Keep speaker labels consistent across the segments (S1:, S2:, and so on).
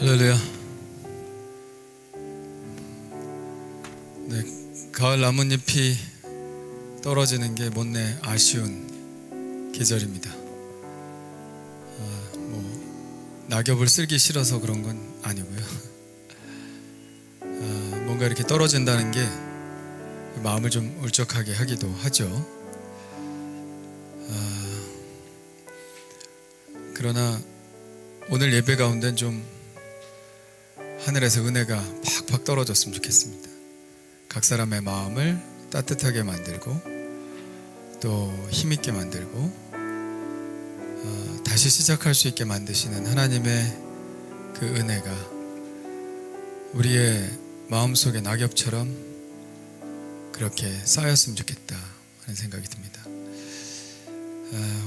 S1: 할렐루야. 네, 가을 나뭇잎이 떨어지는 게 못내 아쉬운 계절입니다. 낙엽을 쓸기 싫어서 그런 건 아니고요. 뭔가 이렇게 떨어진다는 게 마음을 좀 울적하게 하기도 하죠. 그러나 오늘 예배 가운데는 좀 하늘에서 은혜가 팍팍 떨어졌으면 좋겠습니다. 각 사람의 마음을 따뜻하게 만들고 또 힘있게 만들고 다시 시작할 수 있게 만드시는 하나님의 그 은혜가 우리의 마음속의 낙엽처럼 그렇게 쌓였으면 좋겠다 하는 생각이 듭니다.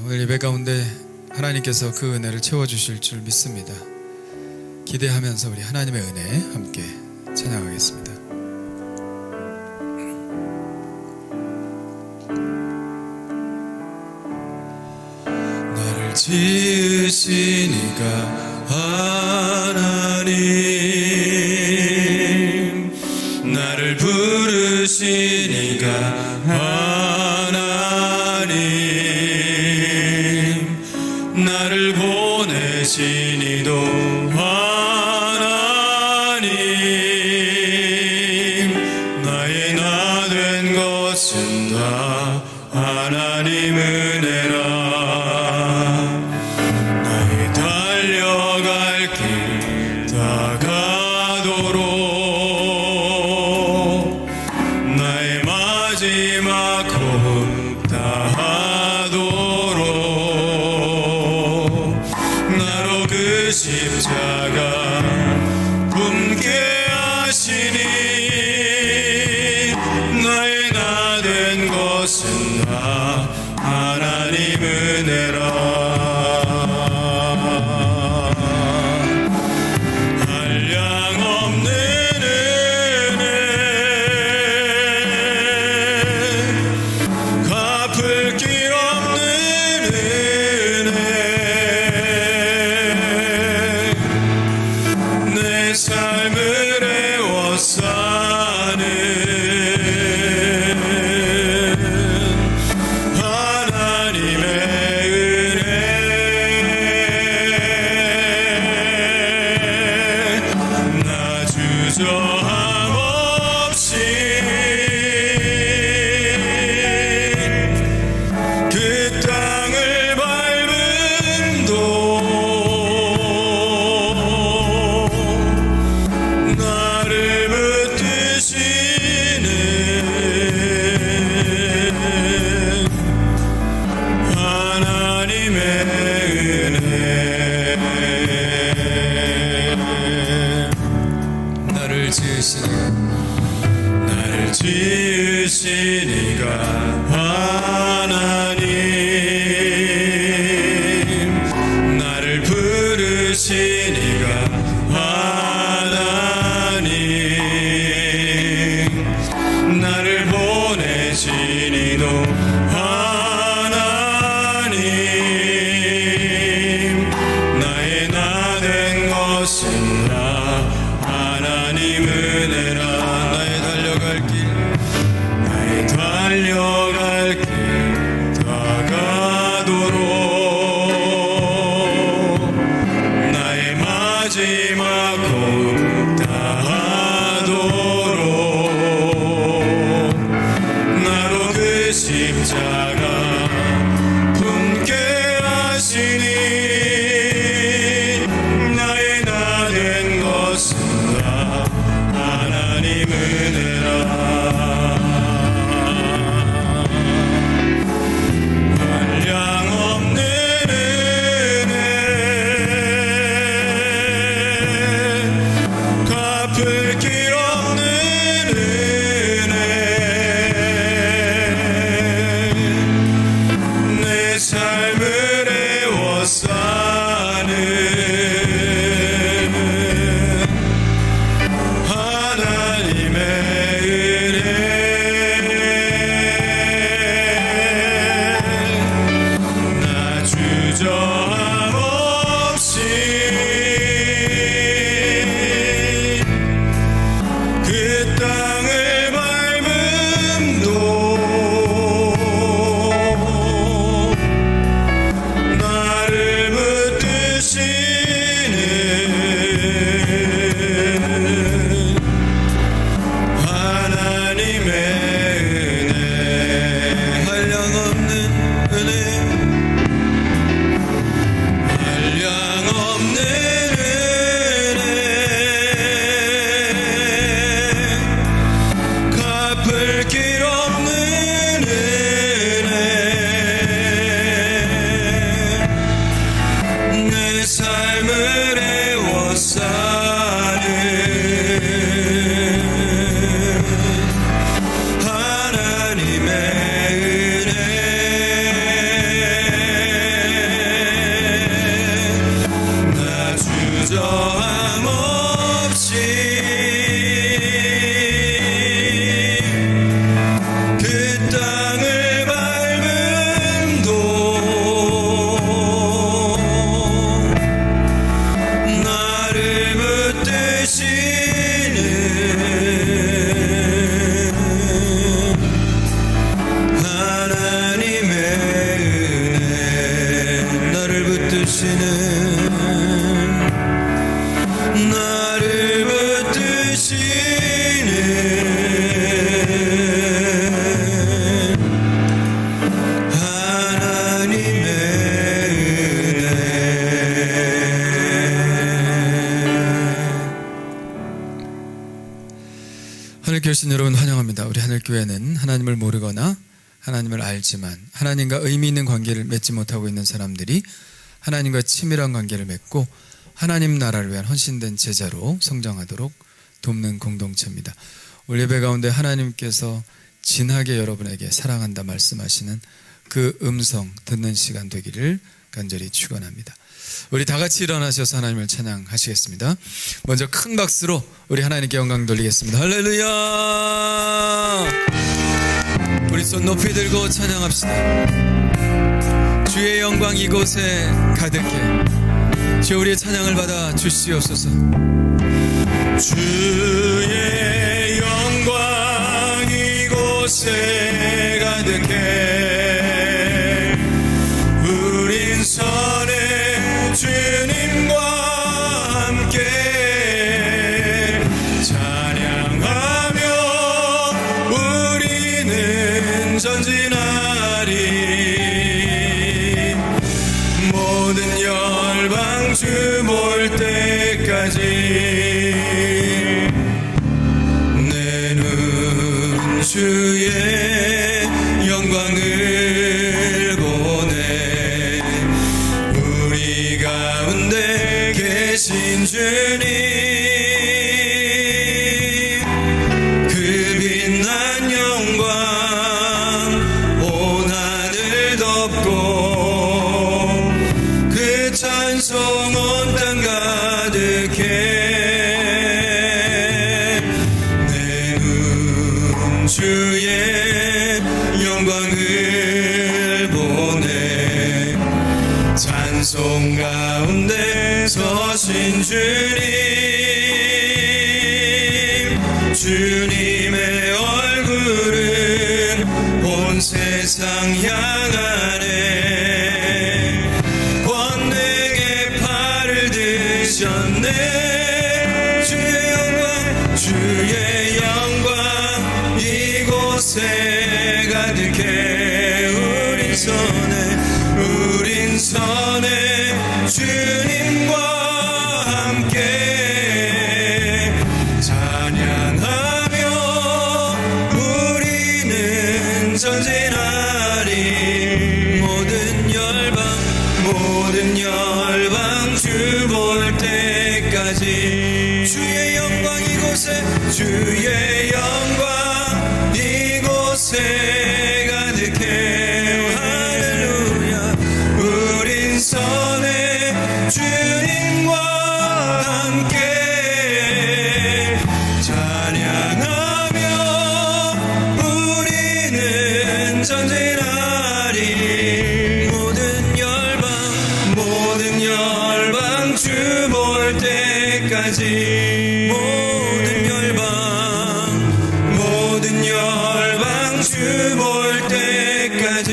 S1: 오늘 예배 가운데 하나님께서 그 은혜를 채워주실 줄 믿습니다. 기대하면서 우리 하나님의 은혜 함께 찬양하겠습니다. 나를 지으신 이가 하나님, 나를 부르신 이가 하나님, 나를 보내신 이도 하나님, 나의 나 된 것은 다 하나님 은혜라. 나의 달려갈 길 다가도록 나의 마지막 호흡 다하도록 나로 그 십자가 품게 하시니 나의 나 된 것은 다 하나님 은혜라. 한량없는 은혜, 갚을 길 없는 은혜, 내 삶을 애워싸는 하나님의 은혜. 나 주저함 없이 그 땅을 밟은 도 나를 붙드시는 하나님의 은혜. 나를 지으신 이가 하나님, 나를 부르신 이가 하나님, 나를 보내신 이도 하나님, 나의 나 된 것은 다 하나님 은혜라. 나의 달려갈 길 다가도록 나의 마지막 호흡 다하도록 나로 그 십자가 품게 하시니 나의 나 된 하늘교회 신 여러분 환영합니다. 우리 하늘교회는 하나님을 모르거나 하나님을 알지만 하나님과 의미 있는 관계를 맺지 못하고 있는 사람들이 하나님과 친밀한 관계를 맺고 하나님 나라를 위한 헌신된 제자로 성장하도록 돕는 공동체입니다. 오늘 예배 가운데 하나님께서 진하게 여러분에게 사랑한다 말씀하시는 그 음성 듣는 시간 되기를 간절히 축원합니다. 우리 다 같이 일어나셔서 하나님을 찬양하시겠습니다. 먼저 큰 박수로 우리 하나님께 영광 돌리겠습니다. 할렐루야. 우리 손 높이 들고 찬양합시다. 주의 영광 이곳에 가득해. 주여 우리의 찬양을 받아 주시옵소서. 주의 영광 이곳에 가득해. 우린 선의 주님과 함께 찬양하며 우리는 전진하리. 모든 열방 주 볼 때까지 내 눈 주의 영광을 보네. 우리 가운데 계신 주님, 그 빛난 영광 온 하늘 덮고 그 찬송 온 땅 가득해. 내 눈 주의 영광을 보네. 찬송 가운데 서신 주님, 주님의 얼굴은 온 세상 향하네. 권능의 팔을 드셨네. 주의 영광 이곳에 가득해. 우린 선에 주님과 함께 찬양하며 우리는 전진하리. 모든 열방 주 볼 때까지 주의 영광 이곳에 가득해. 할렐루야. 우린 선의 주님과 함께 찬양하며 우리는 전진하리. 모든 열방 주 볼 때까지 모든 열방 주 볼 때까지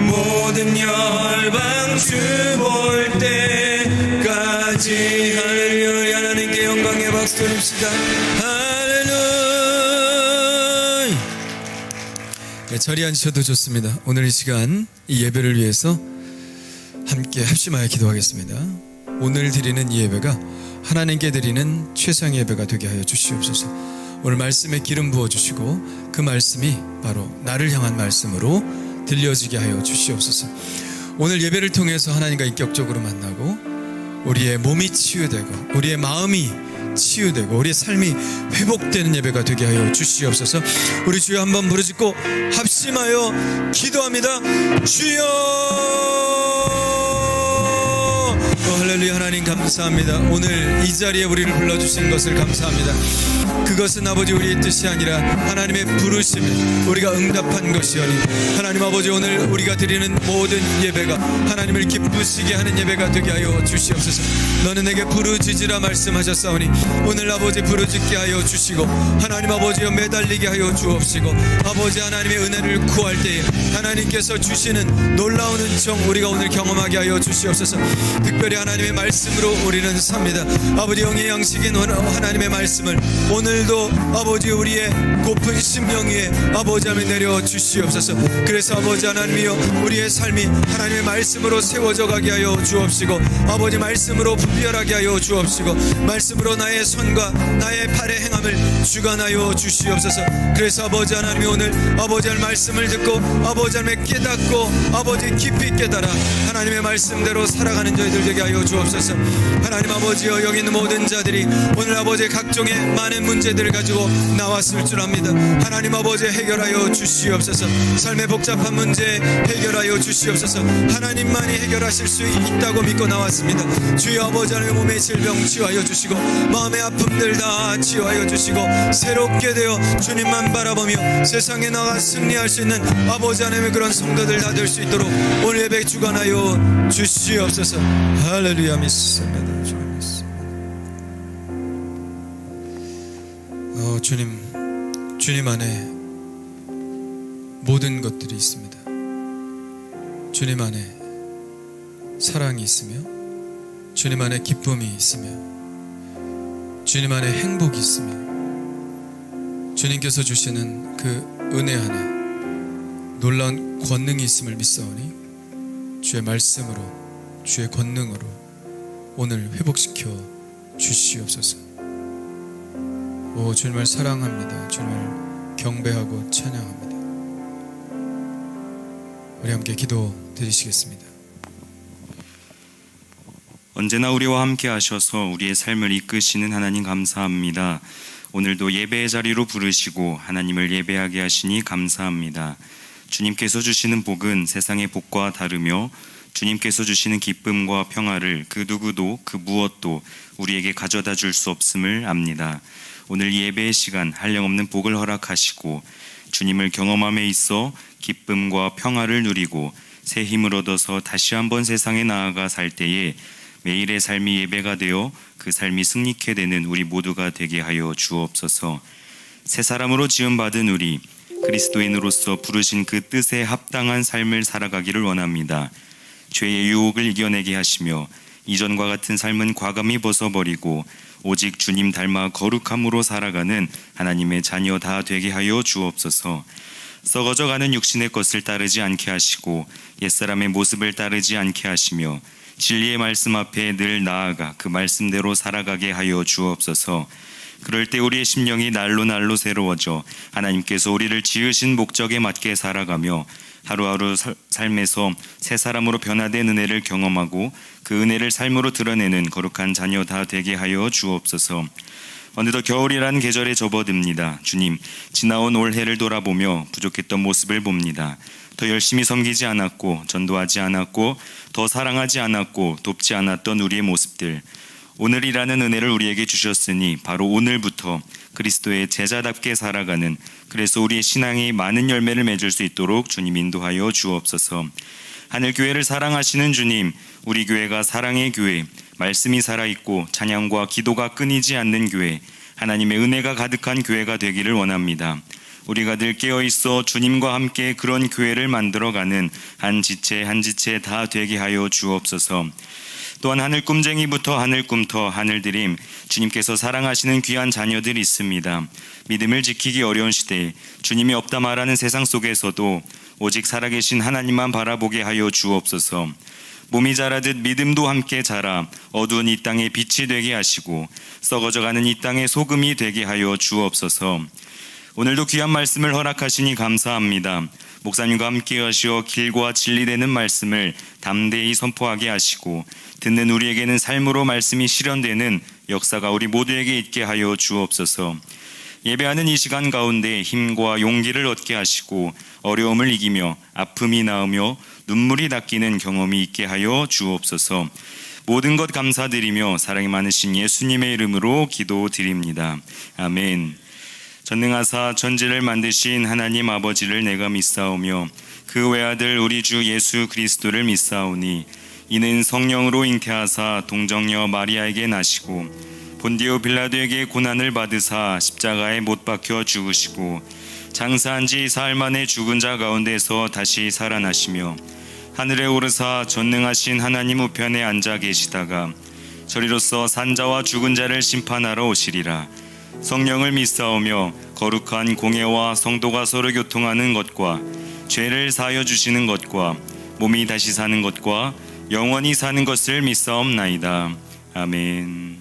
S1: 모든 열방 주 볼 때까지. 할렐루야. 하나님께 영광의 박수 드립시다. 할렐루야. 네, 자리에 앉으셔도 좋습니다. 오늘 이 시간 이 예배를 위해서 함께 합심하여 기도하겠습니다. 오늘 드리는 이 예배가 하나님께 드리는 최상의 예배가 되게 하여 주시옵소서. 오늘 말씀에 기름 부어주시고 그 말씀이 바로 나를 향한 말씀으로 들려지게 하여 주시옵소서. 오늘 예배를 통해서 하나님과 인격적으로 만나고 우리의 몸이 치유되고 우리의 마음이 치유되고 우리의 삶이 회복되는 예배가 되게 하여 주시옵소서. 우리 주여 한번 부르짖고 합심하여 기도합니다. 주여. 할렐루야. 하나님 감사합니다. 오늘 이 자리에 우리를 불러주신 것을 감사합니다. 그것은 아버지 우리의 뜻이 아니라 하나님의 부르심에 우리가 응답한 것이오니 하나님 아버지 오늘 우리가 드리는 모든 예배가 하나님을 기쁘시게 하는 예배가 되게 하여 주시옵소서. 너는 내게 부르짖으라 말씀하셨사오니 오늘 아버지 부르짖게 하여 주시고 하나님 아버지여 매달리게 하여 주옵시고 아버지 하나님의 은혜를 구할 때에 하나님께서 주시는 놀라운 은총 우리가 오늘 경험하게 하여 주시옵소서. 특별히 하나님의 말씀으로 우리는 삽니다. 아버지, 영의 양식인 하나님의 말씀을 오늘도 아버지 우리의 고픈 심령 위에 아버지 하나님 내려 주시옵소서. 그래서 아버지 하나님이여, 우리의 삶이 하나님의 말씀으로 세워져 가게 하여 주옵시고, 아버지 말씀으로 분별하게 하여 주옵시고, 말씀으로 나의 손과 나의 발의 행함을 주관하여 주시옵소서. 그래서 아버지 하나님이 오늘 아버지 하나님 말씀을 듣고 아버지 하나님의 깨닫고 아버지 깊이 깨달아 하나님의 말씀대로 살아가는 저희들 되게 하여 주옵소서. 하나님 아버지여, 여기 있는 모든 자들이 오늘 아버지 각종의 많은 문제들을 가지고 나왔을 줄 압니다. 하나님 아버지 해결하여 주시옵소서. 삶의 복잡한 문제 해결하여 주시옵소서. 하나님만이 해결하실 수 있다고 믿고 나왔습니다. 주여 아버지 하나님, 몸의 질병 치유하여 주시고 마음의 아픔들 다 치유하여 주시고 새롭게 되어 주님만 바라보며 세상에 나가 승리할 수 있는 아버지 하나님의 그런 성도들 다 될 수 있도록 오늘 예배 주관하여 주시옵소서. 할렐루야. 믿습니다. 주님 안에 모든 것들이 있습니다. 주님 안에 사랑이 있으며, 주님 안에 기쁨이 있으며, 주님 안에 행복이 있으며, 주님께서 주시는 그 은혜 안에 놀라운 권능이 있음을 믿사오니 주의 말씀으로, 주의 권능으로 오늘 회복시켜 주시옵소서. 오, 주님을 사랑합니다. 주님을 경배하고 찬양합니다. 우리 함께 기도 드리시겠습니다.
S2: 언제나 우리와 함께 하셔서 우리의 삶을 이끄시는 하나님 감사합니다. 오늘도 예배의 자리로 부르시고 하나님을 예배하게 하시니 감사합니다. 주님께서 주시는 복은 세상의 복과 다르며 주님께서 주시는 기쁨과 평화를 그 누구도 그 무엇도 우리에게 가져다 줄 수 없음을 압니다. 오늘 예배의 시간 한량없는 복을 허락하시고 주님을 경험함에 있어 기쁨과 평화를 누리고 새 힘을 얻어서 다시 한번 세상에 나아가 살 때에 매일의 삶이 예배가 되어 그 삶이 승리케 되는 우리 모두가 되게 하여 주옵소서. 새 사람으로 지음받은 우리 그리스도인으로서 부르신 그 뜻에 합당한 삶을 살아가기를 원합니다. 죄의 유혹을 이겨내게 하시며 이전과 같은 삶은 과감히 벗어버리고 오직 주님 닮아 거룩함으로 살아가는 하나님의 자녀 다 되게 하여 주옵소서. 썩어져가는 육신의 것을 따르지 않게 하시고 옛사람의 모습을 따르지 않게 하시며 진리의 말씀 앞에 늘 나아가 그 말씀대로 살아가게 하여 주옵소서. 그럴 때 우리의 심령이 날로 날로 새로워져 하나님께서 우리를 지으신 목적에 맞게 살아가며 하루하루 삶에서 새 사람으로 변화된 은혜를 경험하고 그 은혜를 삶으로 드러내는 거룩한 자녀 다 되게 하여 주옵소서. 어느덧 겨울이라는 계절에 접어듭니다. 주님, 지나온 올해를 돌아보며 부족했던 모습을 봅니다. 더 열심히 섬기지 않았고 전도하지 않았고 더 사랑하지 않았고 돕지 않았던 우리의 모습들, 오늘이라는 은혜를 우리에게 주셨으니 바로 오늘부터 그리스도의 제자답게 살아가는, 그래서 우리의 신앙이 많은 열매를 맺을 수 있도록 주님 인도하여 주옵소서. 하늘교회를 사랑하시는 주님, 우리 교회가 사랑의 교회, 말씀이 살아있고 찬양과 기도가 끊이지 않는 교회, 하나님의 은혜가 가득한 교회가 되기를 원합니다. 우리가 늘 깨어있어 주님과 함께 그런 교회를 만들어가는 한 지체 한 지체 다 되게 하여 주옵소서. 또한 하늘 꿈쟁이부터 하늘 꿈터 하늘 드림, 주님께서 사랑하시는 귀한 자녀들이 있습니다. 믿음을 지키기 어려운 시대에 주님이 없다 말하는 세상 속에서도 오직 살아계신 하나님만 바라보게 하여 주옵소서. 몸이 자라듯 믿음도 함께 자라 어두운 이 땅에 빛이 되게 하시고 썩어져가는 이 땅에 소금이 되게 하여 주옵소서. 오늘도 귀한 말씀을 허락하시니 감사합니다. 목사님과 함께 하시어 길과 진리되는 말씀을 담대히 선포하게 하시고 듣는 우리에게는 삶으로 말씀이 실현되는 역사가 우리 모두에게 있게 하여 주옵소서. 예배하는 이 시간 가운데 힘과 용기를 얻게 하시고 어려움을 이기며 아픔이 나으며 눈물이 닦이는 경험이 있게 하여 주옵소서. 모든 것 감사드리며 사랑이 많으신 예수님의 이름으로 기도드립니다. 아멘. 전능하사 천지를 만드신 하나님 아버지를 내가 믿사오며 그 외아들 우리 주 예수 그리스도를 믿사오니 이는 성령으로 잉태하사 동정녀 마리아에게 나시고 본디오 빌라도에게 고난을 받으사 십자가에 못 박혀 죽으시고 장사한 지 사흘 만에 죽은 자 가운데서 다시 살아나시며 하늘에 오르사 전능하신 하나님 우편에 앉아 계시다가 저리로서 산자와 죽은 자를 심판하러 오시리라. 성령을 믿사오며 거룩한 공예와 성도가 서로 교통하는 것과 죄를 사하여 주시는 것과 몸이 다시 사는 것과 영원히 사는 것을 믿사옵나이다. 아멘.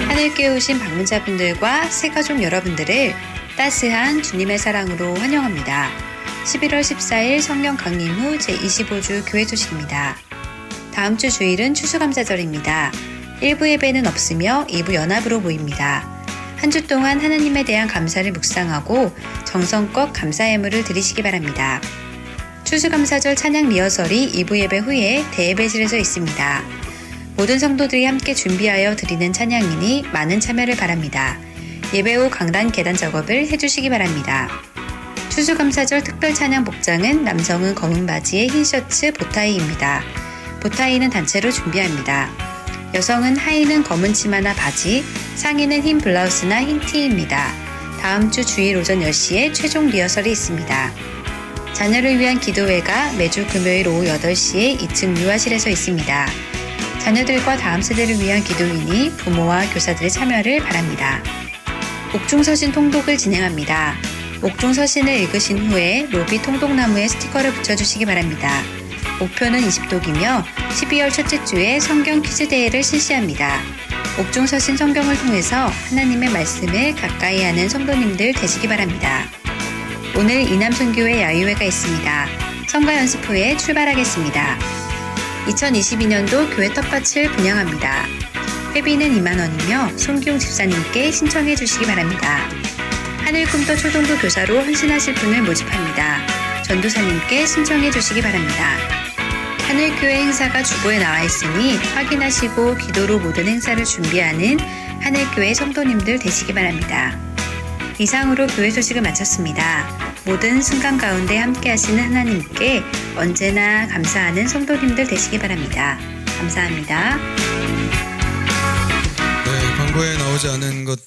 S3: 하늘교회 오신 방문자분들과 새가족 여러분들을 따스한 주님의 사랑으로 환영합니다. 11월 14일 성령 강림 후 제25주 교회 소식입니다. 다음 주 주일은 추수감사절입니다. 1부 예배는 없으며 2부 연합으로 모입니다. 한 주 동안 하나님에 대한 감사를 묵상하고 정성껏 감사 예물을 드리시기 바랍니다. 추수감사절 찬양 리허설이 2부 예배 후에 대예배실에서 있습니다. 모든 성도들이 함께 준비하여 드리는 찬양이니 많은 참여를 바랍니다. 예배 후 강단 계단 작업을 해주시기 바랍니다. 추수감사절 특별 찬양 복장은 남성은 검은 바지에 흰 셔츠 보타이입니다. 보타이는 단체로 준비합니다. 여성은 하의는 검은 치마나 바지, 상의는 흰 블라우스나 흰 티입니다. 다음 주 주일 오전 10시에 최종 리허설이 있습니다. 자녀를 위한 기도회가 매주 금요일 오후 8시에 2층 유아실에서 있습니다. 자녀들과 다음 세대를 위한 기도이니 부모와 교사들의 참여를 바랍니다. 옥중서신 통독을 진행합니다. 옥중서신을 읽으신 후에 로비 통독나무에 스티커를 붙여주시기 바랍니다. 목표는 20독이며 12월 첫째 주에 성경 퀴즈 대회를 실시합니다. 옥중서신 성경을 통해서 하나님의 말씀을 가까이 하는 성도님들 되시기 바랍니다. 오늘 이남선교회 야유회가 있습니다. 성가 연습 후에 출발하겠습니다. 2022년도 교회 텃밭을 분양합니다. 회비는 2만원이며 손기용 집사님께 신청해 주시기 바랍니다. 하늘꿈떠 초등부 교사로 헌신하실 분을 모집합니다. 전도사님께 신청해 주시기 바랍니다. 하늘교회 행사가 주보에 나와 있으니 확인하시고 기도로 모든 행사를 준비하는 하늘교회 성도님들 되시기 바랍니다. 이상으로 교회 소식을 마쳤습니다. 모든 순간 가운데 함께 하시는 하나님께 언제나 감사하는 성도님들 되시기 바랍니다. 감사합니다.
S1: 네, 광고에 나오지 않은 것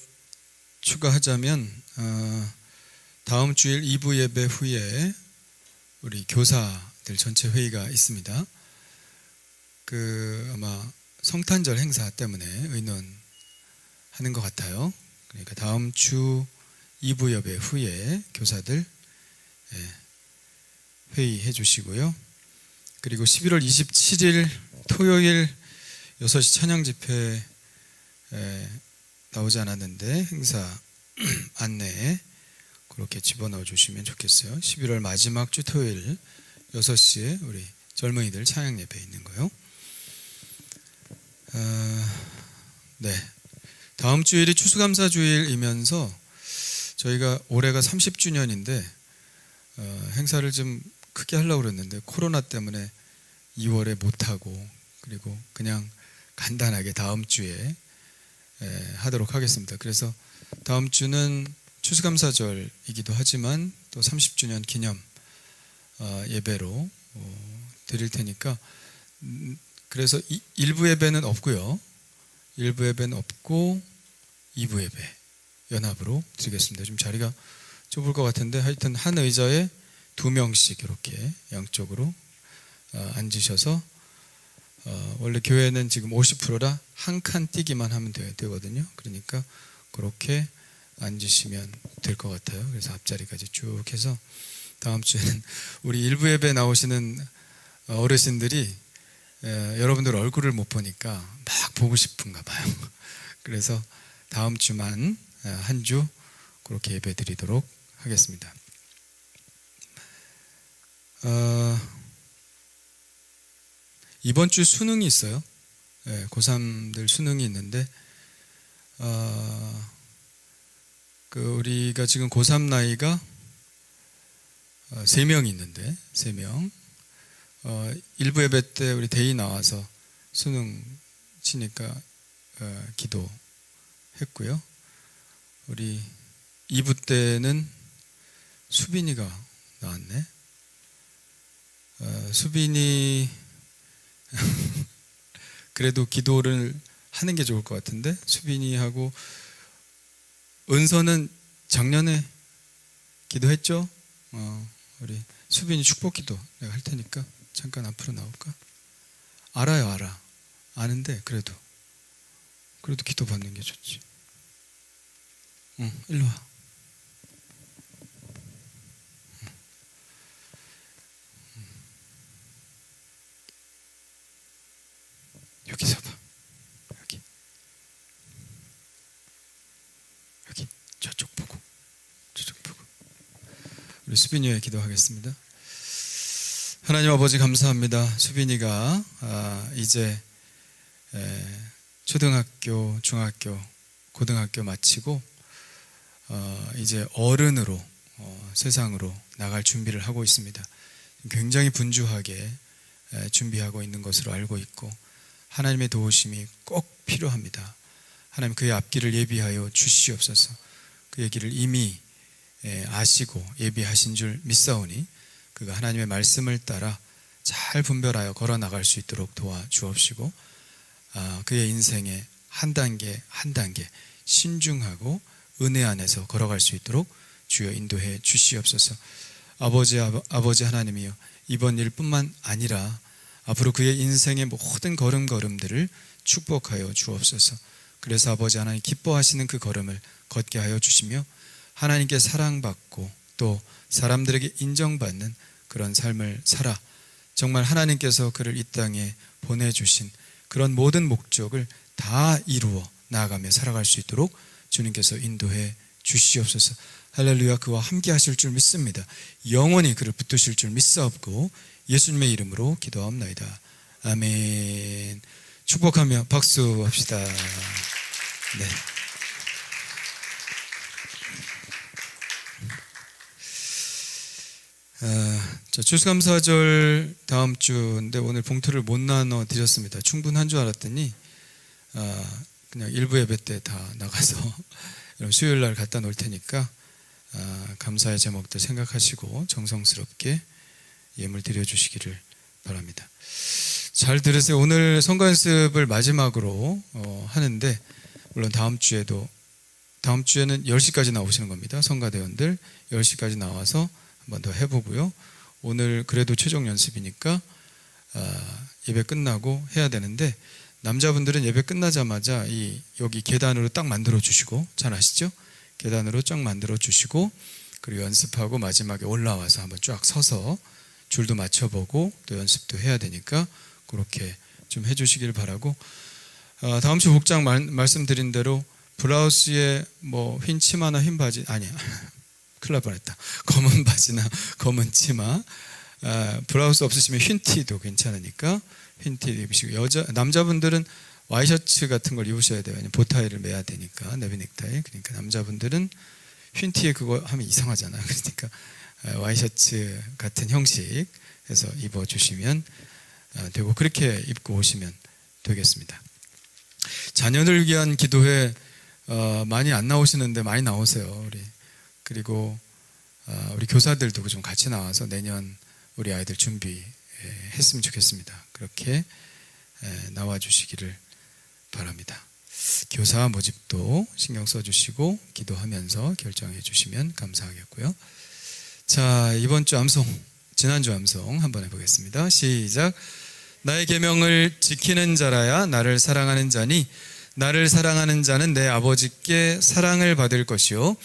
S1: 추가하자면 다음 주일 2부 예배 후에 우리 교사들 전체 회의가 있습니다. 아마 성탄절 행사 때문에 의논하는 것 같아요. 그러니까 다음 주 2부 예배 후에 교사들 회의해 주시고요. 그리고 11월 27일 토요일 6시 찬양 집회 나오지 않았는데 행사 안내에 그렇게 집어넣어 주시면 좋겠어요. 11월 마지막 주 토요일 6시에 우리 젊은이들 찬양 예배 있는 거요. 네, 다음 주일이 추수감사 주일이면서 저희가 올해가 30주년인데 행사를 좀 크게 하려고 그랬는데 코로나 때문에 2월에 못하고 그리고 그냥 간단하게 다음 주에 하도록 하겠습니다. 그래서 다음 주는 추수감사절이기도 하지만 또 30주년 기념 예배로 드릴 테니까 그래서 1부 예배는 없고요. 1부 예배는 없고 2부 예배 연합으로 드리겠습니다. 좀 자리가 좁을 것 같은데 하여튼 한 의자에 2명씩 이렇게 양쪽으로 앉으셔서 원래 교회는 지금 50%라 한 칸 뛰기만 하면 되거든요. 그러니까 그렇게 앉으시면 될 것 같아요. 그래서 앞자리까지 쭉 해서 다음 주에는 우리 1부 예배 나오시는 어르신들이 여러분들 얼굴을 못 보니까 막 보고 싶은가 봐요. 그래서 다음 주만 한 주 그렇게 예배 드리도록 하겠습니다. 이번 주 수능이 있어요. 고3들 수능이 있는데 우리가 지금 고3 나이가 3명이 있는데 3명 일부 예배 때 우리 대의 나와서 수능 치니까 기도했고요. 우리 2부 때는 수빈이가 나왔네. 수빈이 그래도 기도를 하는 게 좋을 것 같은데, 수빈이하고 은서는 작년에 기도했죠? 우리 수빈이 축복 기도 내가 할 테니까 잠깐 앞으로 나올까? 알아요, 알아. 아는데 그래도 기도 받는 게 좋지. 일로 와. 여기 서봐. 여기 저쪽 보고. 우리 수빈이의 기도하겠습니다. 하나님 아버지 감사합니다. 수빈이가 이제 초등학교, 중학교, 고등학교 마치고 이제 어른으로 세상으로 나갈 준비를 하고 있습니다. 굉장히 분주하게 준비하고 있는 것으로 알고 있고, 하나님의 도우심이 꼭 필요합니다. 하나님 그의 앞길을 예비하여 주시옵소서. 그의 길을 이미 아시고 예비하신 줄 믿사오니 그가 하나님의 말씀을 따라 잘 분별하여 걸어나갈 수 있도록 도와주옵시고, 그의 인생에 한 단계 한 단계 신중하고 은혜 안에서 걸어갈 수 있도록 주여 인도해 주시옵소서. 아버지 하나님이여, 이번 일뿐만 아니라 앞으로 그의 인생의 모든 걸음걸음들을 축복하여 주옵소서. 그래서 아버지 하나님 기뻐하시는 그 걸음을 걷게 하여 주시며, 하나님께 사랑받고 또 사람들에게 인정받는 그런 삶을 살아 정말 하나님께서 그를 이 땅에 보내주신 그런 모든 목적을 다 이루어 나아가며 살아갈 수 있도록 주님께서 인도해 주시옵소서. 할렐루야. 그와 함께 하실 줄 믿습니다. 영원히 그를 붙드실 줄 믿사옵고 예수님의 이름으로 기도하옵나이다. 아멘. 축복하며 박수합시다. 네. 추수감사절 다음 주인데 오늘 봉투를 못 나눠 드렸습니다. 충분한 줄 알았더니 그냥 일부 예배 때 다 나가서 수요일 날 갖다 놓을 테니까 감사의 제목들 생각하시고 정성스럽게 예물 드려주시기를 바랍니다. 잘 들으세요. 오늘 성가 연습을 마지막으로 하는데, 물론 다음 주에는 10시까지 나오시는 겁니다. 성가대원들 10시까지 나와서 한 번 더 해보고요. 오늘 그래도 최종 연습이니까 예배 끝나고 해야 되는데, 남자분들은 예배 끝나자마자 여기 계단으로 딱 만들어 주시고, 잘 아시죠? 계단으로 쫙 만들어 주시고, 그리고 연습하고 마지막에 올라와서 한번 쫙 서서 줄도 맞춰보고 또 연습도 해야 되니까 그렇게 좀 해주시길 바라고, 다음 주 복장 말씀드린 대로 블라우스에 흰 치마나 흰 바지, 아니야 큰일 날 뻔했다. 검은 바지나 검은 치마, 블라우스 없으시면 흰 티도 괜찮으니까 흰 티 입으시고, 남자분들은 와이셔츠 같은 걸 입으셔야 돼요. 보타이를 매야 되니까, 네비 넥타이. 그러니까 남자분들은 흰 티에 그거 하면 이상하잖아요. 그러니까 와이셔츠 같은 형식해서 입어주시면 되고, 그렇게 입고 오시면 되겠습니다. 자녀들 위한 기도회 많이 안 나오시는데 많이 나오세요. 그리고 우리 교사들도 좀 같이 나와서 내년 우리 아이들 준비했으면 좋겠습니다. 그렇게 나와주시기를 바랍니다. 교사 모집도 신경 써주시고 기도하면서 결정해 주시면 감사하겠고요. 자, 이번 주 암송, 지난주 암송 한번 해보겠습니다. 시작. 나의 계명을 지키는 자라야 나를 사랑하는 자니, 나를 사랑하는 자는 내 아버지께 사랑을 받을 것이요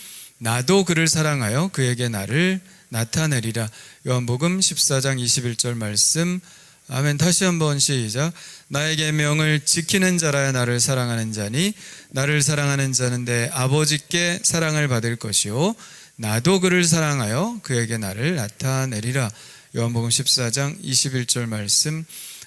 S1: 나도 그를 사랑하여 그에게 나를 나타내리라. 요한복음 14장 21절 말씀. 아멘. 다시 한번 시작. 나의 계명을 지키는 자라야 나를 사랑하는 자니, 나를 사랑하는 자는 내 아버지께 사랑을 받을 것이요 나도 그를 사랑하여 그에게 나를 나타내리라. 요한복음 14장 21절 말씀.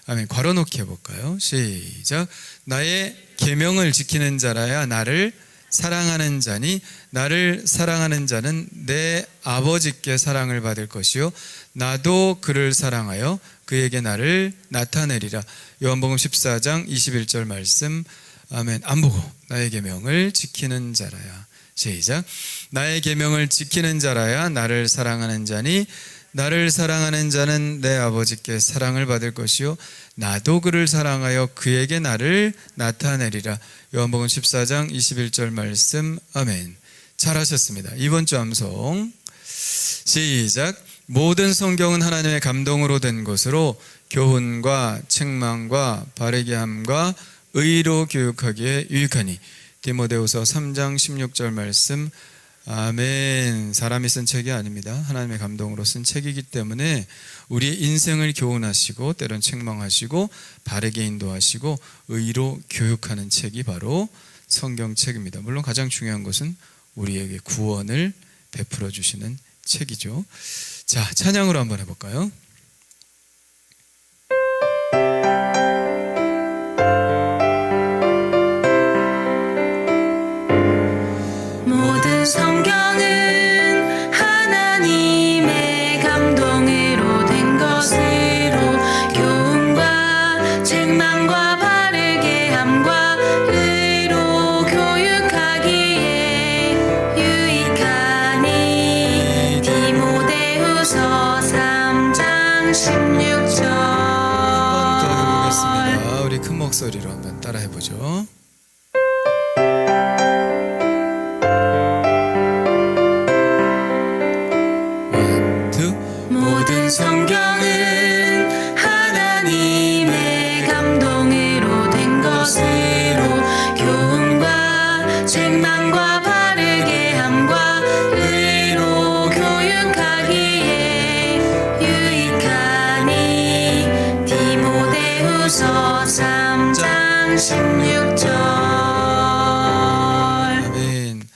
S1: 아멘. 괄호놓기 해볼까요? 시작. 나의 계명을 지키는 자라야 나를 사랑하는 자니, 나를 사랑하는 자는 내 아버지께 사랑을 받을 것이요 나도 그를 사랑하여 그에게 나를 나타내리라. 요한복음 14장 21절 말씀. 아멘. 안 보고 나의 계명을 지키는 자라야. 시작. 나의 계명을 지키는 자라야 나를 사랑하는 자니 나를 사랑하는 자는 내 아버지께 사랑을 받을 것이요 나도 그를 사랑하여 그에게 나를 나타내리라. 요한복음 14장 21절 말씀. 아멘. 잘하셨습니다. 이번 주 암송 시작. 모든 성경은 하나님의 감동으로 된 것으로 교훈과 책망과 바르게 함과 의로 교육하기에 유익하니. 디모데후서 3장 16절 말씀. 아멘. 사람이 쓴 책이 아닙니다. 하나님의 감동으로 쓴 책이기 때문에 우리의 인생을 교훈하시고 때론 책망하시고 바르게 인도하시고 의로 교육하는 책이 바로 성경책입니다. 물론 가장 중요한 것은 우리에게 구원을 베풀어 주시는 책이죠. 자, 찬양으로 한번 해볼까요?
S4: 모든 성경은 하나님의 감동으로 된 것으로 교훈과 책망과 바르게 함과 의로 교육하기에 유익하니. 디모데후서 3장 16절.
S1: 한번 더 해보겠습니다. 우리 큰 목소리로 한번 따라해보죠.
S4: 모든 성경은 하나님의 감동으로 된 것으로 교훈과 책망과 바르게 함과 의로 교육하기에 유익하니. 디모데후서 3장 16절.
S1: 아멘.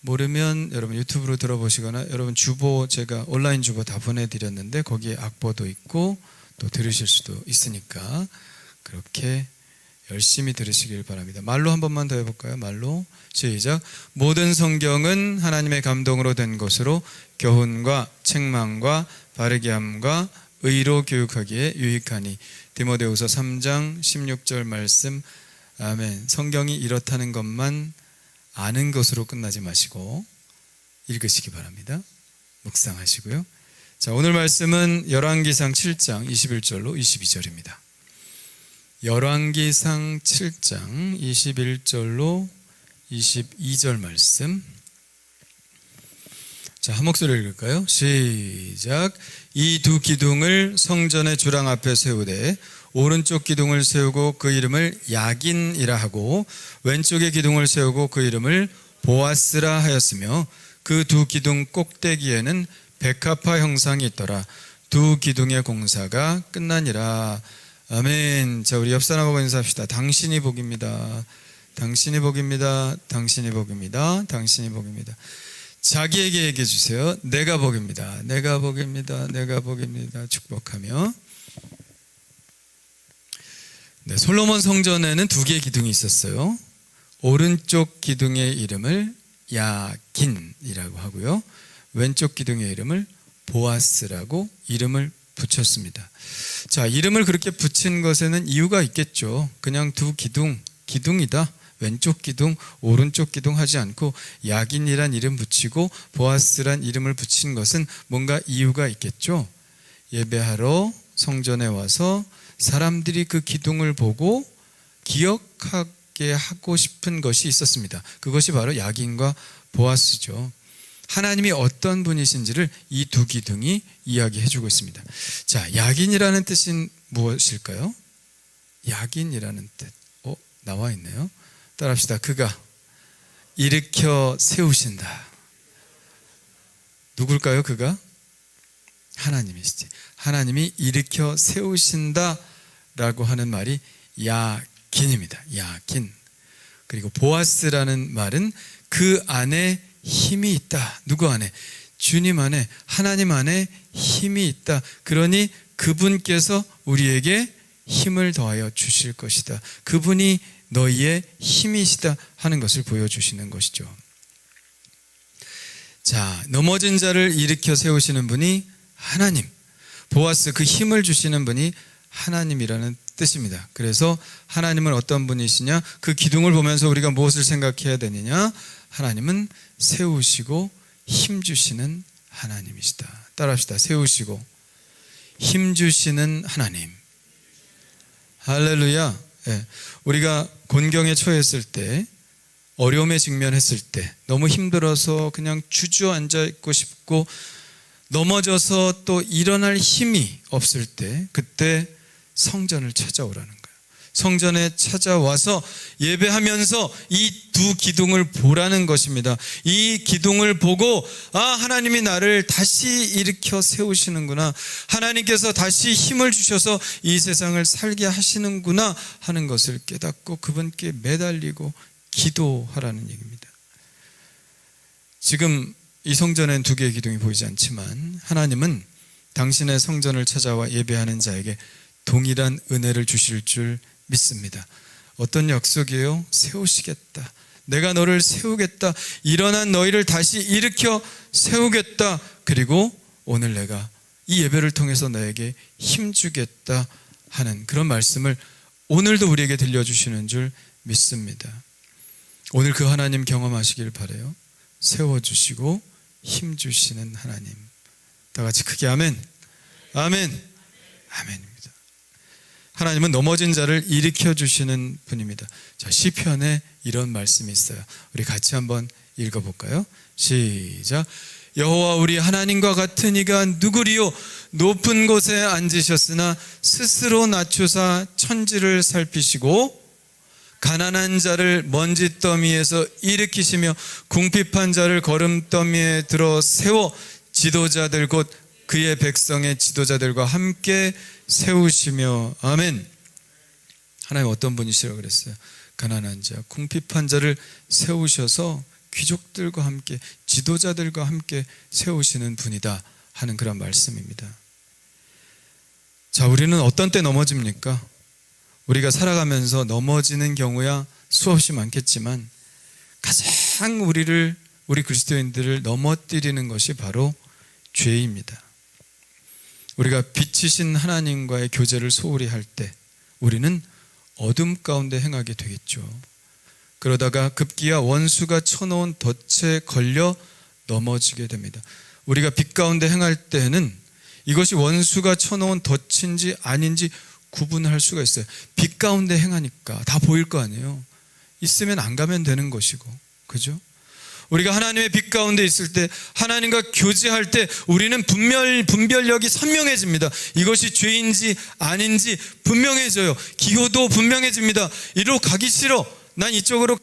S1: 모르면 여러분 유튜브로 들어보시거나 여러분 주보 제가 온라인 주보 다 보내드렸는데 거기에 악보도 있고 또 들으실 수도 있으니까 그렇게 열심히 들으시길 바랍니다. 말로 한 번만 더 해볼까요? 말로 시작. 모든 성경은 하나님의 감동으로 된 것으로 교훈과 책망과 바르게 함과 의로 교육하기에 유익하니. 디모데후서 3장 16절 말씀. 아멘. 성경이 이렇다는 것만 아는 것으로 끝나지 마시고 읽으시기 바랍니다. 묵상하시고요. 자, 오늘 말씀은 열왕기상 7장 21절로 22절입니다. 열왕기상 7장 21절로 22절 말씀. 자, 한 목소리로 읽을까요? 시작. 이 두 기둥을 성전의 주랑 앞에 세우되 오른쪽 기둥을 세우고 그 이름을 야긴이라 하고 왼쪽의 기둥을 세우고 그 이름을 보아스라 하였으며 그 두 기둥 꼭대기에는 백합화 형상이 있더라. 두 기둥의 공사가 끝나니라. 아멘. 자, 우리 옆 사람하고 인사합시다. 당신이 복입니다. 당신이 복입니다. 당신이 복입니다. 당신이 복입니다. 자기에게 얘기해 주세요. 내가 복입니다. 내가 복입니다. 내가 복입니다. 축복하며. 네, 솔로몬 성전에는 두 개의 기둥이 있었어요. 오른쪽 기둥의 이름을 야긴이라고 하고요. 왼쪽 기둥의 이름을 보아스라고 이름을 붙였습니다. 자, 이름을 그렇게 붙인 것에는 이유가 있겠죠. 그냥 두 기둥이다. 왼쪽 기둥, 오른쪽 기둥 하지 않고 야긴이란 이름 붙이고 보아스란 이름을 붙인 것은 뭔가 이유가 있겠죠. 예배하러 성전에 와서 사람들이 그 기둥을 보고 기억하게 하고 싶은 것이 있었습니다. 그것이 바로 야긴과 보아스죠. 하나님이 어떤 분이신지를 이 두 기둥이 이야기해주고 있습니다. 자, 야긴이라는 뜻은 무엇일까요? 야긴이라는 뜻. 나와 있네요. 따라합시다. 그가 일으켜 세우신다. 누굴까요? 그가? 하나님이시지. 하나님이 일으켜 세우신다 라고 하는 말이 야긴입니다. 야긴. 그리고 보아스라는 말은 그 안에 힘이 있다. 누구 안에? 주님 안에, 하나님 안에 힘이 있다. 그러니 그분께서 우리에게 힘을 더하여 주실 것이다. 그분이 너희의 힘이시다 하는 것을 보여주시는 것이죠. 자, 넘어진 자를 일으켜 세우시는 분이 하나님. 보아스, 그 힘을 주시는 분이 하나님이라는 뜻입니다. 그래서 하나님은 어떤 분이시냐? 그 기둥을 보면서 우리가 무엇을 생각해야 되느냐? 하나님은 세우시고 힘 주시는 하나님이시다. 따라합시다. 세우시고 힘 주시는 하나님. 할렐루야. 예. 우리가 곤경에 처했을 때, 어려움에 직면했을 때, 너무 힘들어서 그냥 주저앉아 있고 싶고 넘어져서 또 일어날 힘이 없을 때, 그때 성전을 찾아오라는 거예요. 성전에 찾아와서 예배하면서 이 두 기둥을 보라는 것입니다. 이 기둥을 보고 하나님이 나를 다시 일으켜 세우시는구나, 하나님께서 다시 힘을 주셔서 이 세상을 살게 하시는구나 하는 것을 깨닫고 그분께 매달리고 기도하라는 얘기입니다. 지금 이 성전엔 두 개의 기둥이 보이지 않지만 하나님은 당신의 성전을 찾아와 예배하는 자에게 동일한 은혜를 주실 줄 믿습니다. 어떤 약속이에요? 세우시겠다. 내가 너를 세우겠다. 일어난 너희를 다시 일으켜 세우겠다. 그리고 오늘 내가 이 예배를 통해서 너에게 힘주겠다 하는 그런 말씀을 오늘도 우리에게 들려주시는 줄 믿습니다. 오늘 그 하나님 경험하시길 바라요. 세워주시고 힘주시는 하나님. 다 같이 크게 아멘. 아멘. 아멘입니다. 하나님은 넘어진 자를 일으켜 주시는 분입니다. 자, 시편에 이런 말씀이 있어요. 우리 같이 한번 읽어볼까요? 시작. 여호와 우리 하나님과 같은 이가 누구리요? 높은 곳에 앉으셨으나 스스로 낮추사 천지를 살피시고 가난한 자를 먼지더미에서 일으키시며 궁핍한 자를 거름더미에 들어 세워 지도자들 곧 그의 백성의 지도자들과 함께 세우시며. 아멘. 하나님 어떤 분이시라고 그랬어요? 가난한 자, 궁핍한 자를 세우셔서 귀족들과 함께, 지도자들과 함께 세우시는 분이다 하는 그런 말씀입니다. 자, 우리는 어떤 때 넘어집니까? 우리가 살아가면서 넘어지는 경우야 수없이 많겠지만 가장 우리 그리스도인들을 넘어뜨리는 것이 바로 죄입니다. 우리가 빛이신 하나님과의 교제를 소홀히 할 때 우리는 어둠 가운데 행하게 되겠죠. 그러다가 급기야 원수가 쳐놓은 덫에 걸려 넘어지게 됩니다. 우리가 빛 가운데 행할 때는 이것이 원수가 쳐놓은 덫인지 아닌지 구분할 수가 있어요. 빛 가운데 행하니까 다 보일 거 아니에요. 있으면 안 가면 되는 것이고, 그죠? 우리가 하나님의 빛 가운데 있을 때, 하나님과 교제할 때 우리는 분별력이 선명해집니다. 이것이 죄인지 아닌지 분명해져요. 기호도 분명해집니다. 이리로 가기 싫어, 난 이쪽으로,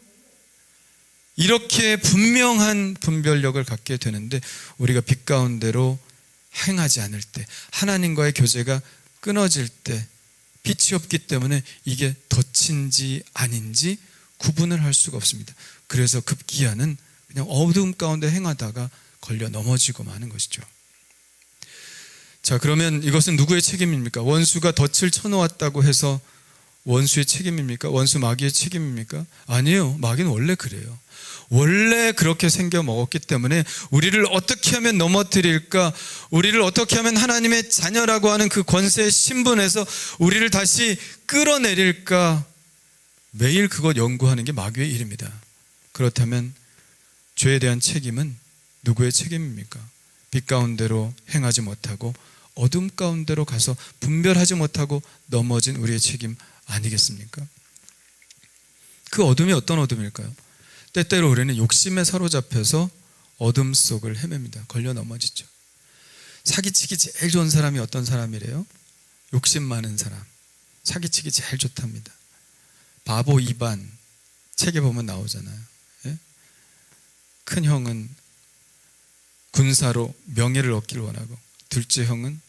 S1: 이렇게 분명한 분별력을 갖게 되는데, 우리가 빛 가운데로 행하지 않을 때, 하나님과의 교제가 끊어질 때 빛이 없기 때문에 이게 덫인지 아닌지 구분을 할 수가 없습니다. 그래서 급기야는 그냥 어둠 가운데 행하다가 걸려 넘어지고 마는 것이죠. 자, 그러면 이것은 누구의 책임입니까? 원수가 덫을 쳐놓았다고 해서 원수의 책임입니까? 원수 마귀의 책임입니까? 아니에요. 마귀는 원래 그래요. 원래 그렇게 생겨 먹었기 때문에 우리를 어떻게 하면 넘어뜨릴까, 우리를 어떻게 하면 하나님의 자녀라고 하는 그 권세의 신분에서 우리를 다시 끌어내릴까, 매일 그것 연구하는 게 마귀의 일입니다. 그렇다면 죄에 대한 책임은 누구의 책임입니까? 빛 가운데로 행하지 못하고 어둠 가운데로 가서 분별하지 못하고 넘어진 우리의 책임 아니겠습니까? 그 어둠이 어떤 어둠일까요? 때때로 우리는 욕심에 사로잡혀서 어둠 속을 헤맵니다. 걸려 넘어지죠. 사기치기 제일 좋은 사람이 어떤 사람이래요? 욕심 많은 사람. 사기치기 제일 좋답니다. 바보 2반 책에 보면 나오잖아요. 예? 큰 형은 군사로 명예를 얻기를 원하고, 둘째 형은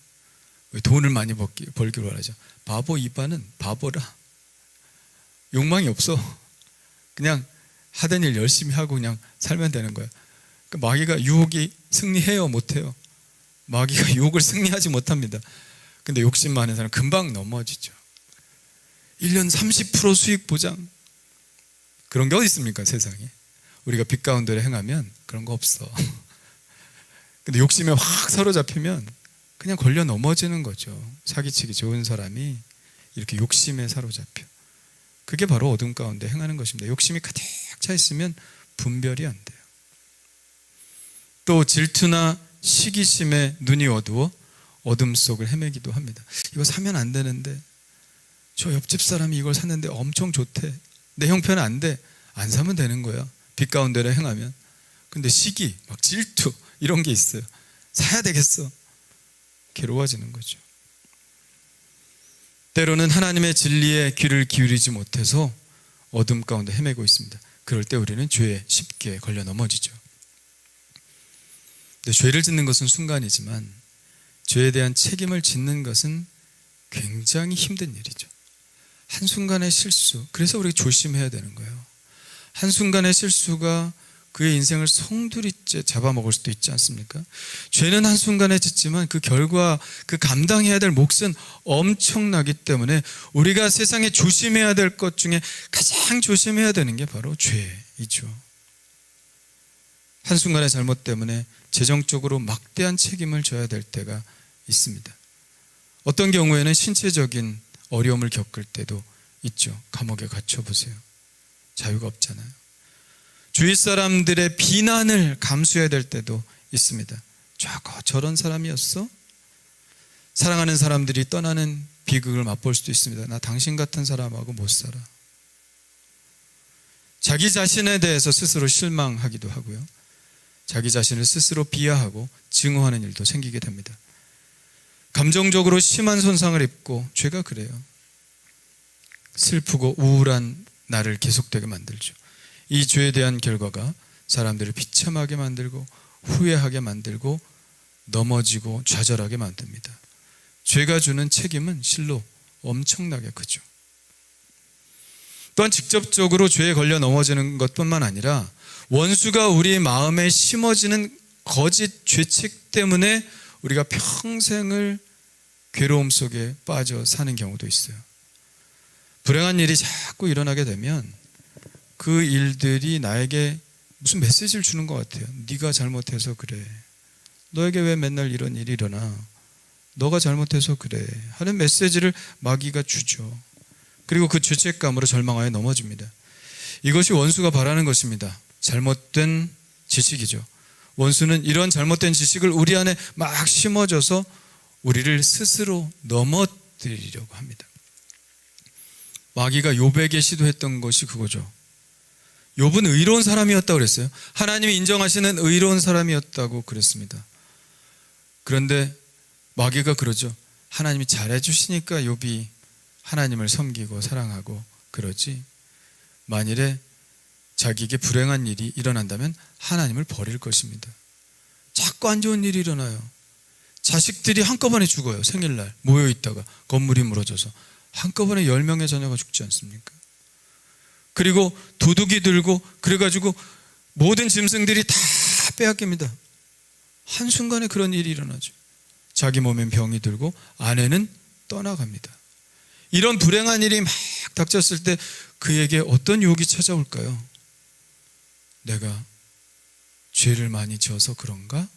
S1: 돈을 많이 벌기를 원하죠. 바보 2반은 바보라. 욕망이 없어. 그냥 하던 일 열심히 하고 그냥 살면 되는 거야. 그러니까 마귀가 유혹이 승리해요, 못해요? 마귀가 유혹을 승리하지 못합니다. 근데 욕심 많은 사람 금방 넘어지죠. 1년 30% 수익 보장, 그런 게 어디 있습니까, 세상에? 우리가 빛 가운데로 행하면 그런 거 없어. 근데 욕심에 확 사로잡히면 그냥 걸려 넘어지는 거죠. 사기치기 좋은 사람이 이렇게 욕심에 사로잡혀. 그게 바로 어둠 가운데 행하는 것입니다. 욕심이 가득 차 있으면 분별이 안 돼요. 또 질투나 시기심에 눈이 어두워 어둠 속을 헤매기도 합니다. 이거 사면 안 되는데, 저 옆집 사람이 이걸 샀는데 엄청 좋대, 내 형편은 안 돼, 안 사면 되는 거야. 빛 가운데로 행하면. 근데 시기, 막 질투 이런 게 있어요. 사야 되겠어. 괴로워지는 거죠. 때로는 하나님의 진리에 귀를 기울이지 못해서 어둠 가운데 헤매고 있습니다. 그럴 때 우리는 죄에 쉽게 걸려 넘어지죠. 근데 죄를 짓는 것은 순간이지만 죄에 대한 책임을 짓는 것은 굉장히 힘든 일이죠. 한순간의 실수, 그래서 우리가 조심해야 되는 거예요. 한순간의 실수가 그의 인생을 송두리째 잡아먹을 수도 있지 않습니까? 죄는 한순간에 짓지만 그 결과, 그 감당해야 될 몫은 엄청나기 때문에 우리가 세상에 조심해야 될 것 중에 가장 조심해야 되는 게 바로 죄이죠. 한순간의 잘못 때문에 재정적으로 막대한 책임을 져야 될 때가 있습니다. 어떤 경우에는 신체적인 어려움을 겪을 때도 있죠. 감옥에 갇혀보세요. 자유가 없잖아요. 주위 사람들의 비난을 감수해야 될 때도 있습니다. 저런 사람이었어? 사랑하는 사람들이 떠나는 비극을 맛볼 수도 있습니다. 나 당신 같은 사람하고 못 살아. 자기 자신에 대해서 스스로 실망하기도 하고요. 자기 자신을 스스로 비하하고 증오하는 일도 생기게 됩니다. 감정적으로 심한 손상을 입고, 죄가 그래요. 슬프고 우울한 나를 계속되게 만들죠. 이 죄에 대한 결과가 사람들을 비참하게 만들고 후회하게 만들고 넘어지고 좌절하게 만듭니다. 죄가 주는 책임은 실로 엄청나게 크죠. 또한 직접적으로 죄에 걸려 넘어지는 것뿐만 아니라 원수가 우리 마음에 심어지는 거짓 죄책 때문에 우리가 평생을 괴로움 속에 빠져 사는 경우도 있어요. 불행한 일이 자꾸 일어나게 되면 그 일들이 나에게 무슨 메시지를 주는 것 같아요. 네가 잘못해서 그래. 너에게 왜 맨날 이런 일이 일어나? 너가 잘못해서 그래 하는 메시지를 마귀가 주죠. 그리고 그 죄책감으로 절망하여 넘어집니다. 이것이 원수가 바라는 것입니다. 잘못된 지식이죠. 원수는 이런 잘못된 지식을 우리 안에 막 심어줘서 우리를 스스로 넘어뜨리려고 합니다. 마귀가 욥에게 시도했던 것이 그거죠. 욥은 의로운 사람이었다고 그랬어요. 하나님이 인정하시는 의로운 사람이었다고 그랬습니다. 그런데 마귀가 그러죠. 하나님이 잘해주시니까 욥이 하나님을 섬기고 사랑하고 그러지, 만일에 자기에게 불행한 일이 일어난다면 하나님을 버릴 것입니다. 자꾸 안 좋은 일이 일어나요. 자식들이 한꺼번에 죽어요. 생일날 모여있다가 건물이 무너져서 한꺼번에 10명의 자녀가 죽지 않습니까? 그리고 도둑이 들고 그래가지고 모든 짐승들이 다 빼앗깁니다. 한순간에 그런 일이 일어나죠. 자기 몸엔 병이 들고 아내는 떠나갑니다. 이런 불행한 일이 막 닥쳤을 때 그에게 어떤 유혹이 찾아올까요? 내가 죄를 많이 지어서 그런가?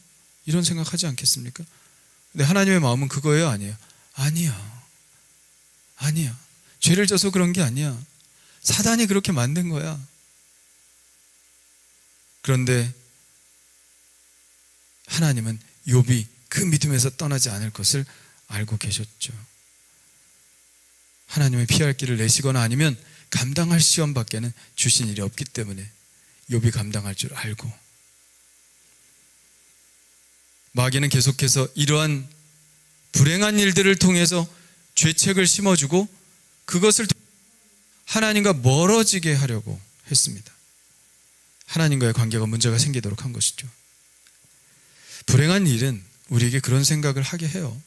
S1: 이런 생각하지 않겠습니까? 근데 하나님의 마음은 그거예요? 아니에요? 아니야. 죄를 져서 그런 게 아니야. 사단이 그렇게 만든 거야. 그런데 하나님은 욥이 그 믿음에서 떠나지 않을 것을 알고 계셨죠. 하나님의 피할 길을 내시거나 아니면 감당할 시험밖에는 주신 일이 없기 때문에 욥이 감당할 줄 알고, 마귀는 계속해서 이러한 불행한 일들을 통해서 죄책을 심어주고 그것을 하나님과 멀어지게 하려고 했습니다. 하나님과의 관계가 문제가 생기도록 한 것이죠. 불행한 일은 우리에게 그런 생각을 하게 해요.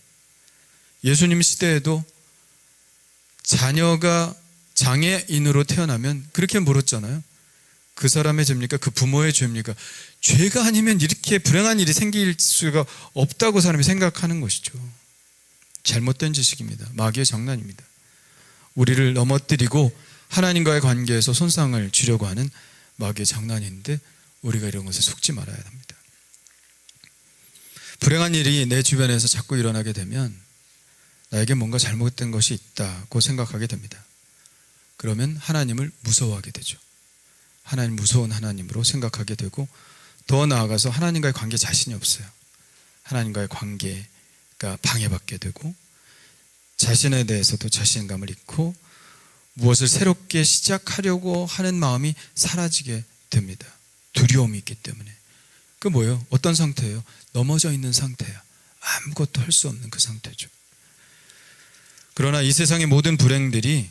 S1: 예수님 시대에도 자녀가 장애인으로 태어나면 그렇게 물었잖아요. 그 사람의 죄입니까? 그 부모의 죄입니까? 죄가 아니면 이렇게 불행한 일이 생길 수가 없다고 사람이 생각하는 것이죠. 잘못된 지식입니다. 마귀의 장난입니다. 우리를 넘어뜨리고 하나님과의 관계에서 손상을 주려고 하는 마귀의 장난인데 우리가 이런 것에 속지 말아야 합니다. 불행한 일이 내 주변에서 자꾸 일어나게 되면 나에게 뭔가 잘못된 것이 있다고 생각하게 됩니다. 그러면 하나님을 무서워하게 되죠. 하나님 무서운 하나님으로 생각하게 되고, 더 나아가서 하나님과의 관계 자신이 없어요. 하나님과의 관계가 방해받게 되고, 자신에 대해서도 자신감을 잃고 무엇을 새롭게 시작하려고 하는 마음이 사라지게 됩니다. 두려움이 있기 때문에. 그 뭐예요? 어떤 상태예요? 넘어져 있는 상태야. 아무것도 할 수 없는 그 상태죠. 그러나 이 세상의 모든 불행들이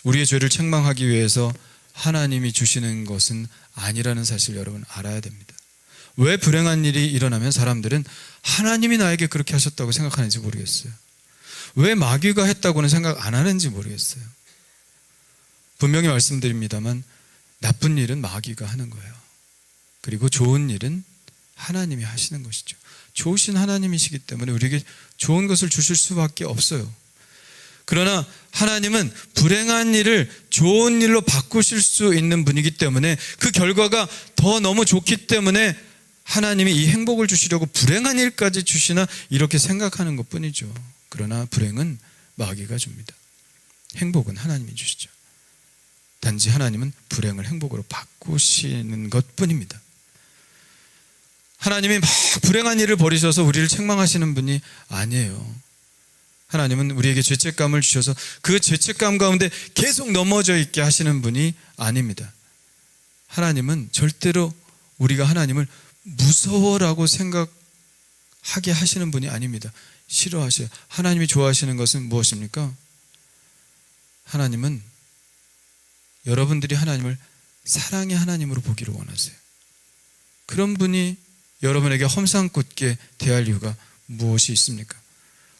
S1: 우리의 죄를 책망하기 위해서 하나님이 주시는 것은 아니라는 사실 여러분 알아야 됩니다. 왜 불행한 일이 일어나면 사람들은 하나님이 나에게 그렇게 하셨다고 생각하는지 모르겠어요. 왜 마귀가 했다고는 생각 안 하는지 모르겠어요. 분명히 말씀드립니다만 나쁜 일은 마귀가 하는 거예요. 그리고 좋은 일은 하나님이 하시는 것이죠. 좋으신 하나님이시기 때문에 우리에게 좋은 것을 주실 수밖에 없어요. 그러나 하나님은 불행한 일을 좋은 일로 바꾸실 수 있는 분이기 때문에 그 결과가 더 너무 좋기 때문에 하나님이 이 행복을 주시려고 불행한 일까지 주시나 이렇게 생각하는 것뿐이죠. 그러나 불행은 마귀가 줍니다. 행복은 하나님이 주시죠. 단지 하나님은 불행을 행복으로 바꾸시는 것뿐입니다. 하나님이 막 불행한 일을 벌이셔서 우리를 책망하시는 분이 아니에요. 하나님은 우리에게 죄책감을 주셔서 그 죄책감 가운데 계속 넘어져 있게 하시는 분이 아닙니다. 하나님은 절대로 우리가 하나님을 무서워라고 생각하게 하시는 분이 아닙니다. 싫어하셔요. 하나님이 좋아하시는 것은 무엇입니까? 하나님은 여러분들이 하나님을 사랑의 하나님으로 보기를 원하세요. 그런 분이 여러분에게 험상궂게 대할 이유가 무엇이 있습니까?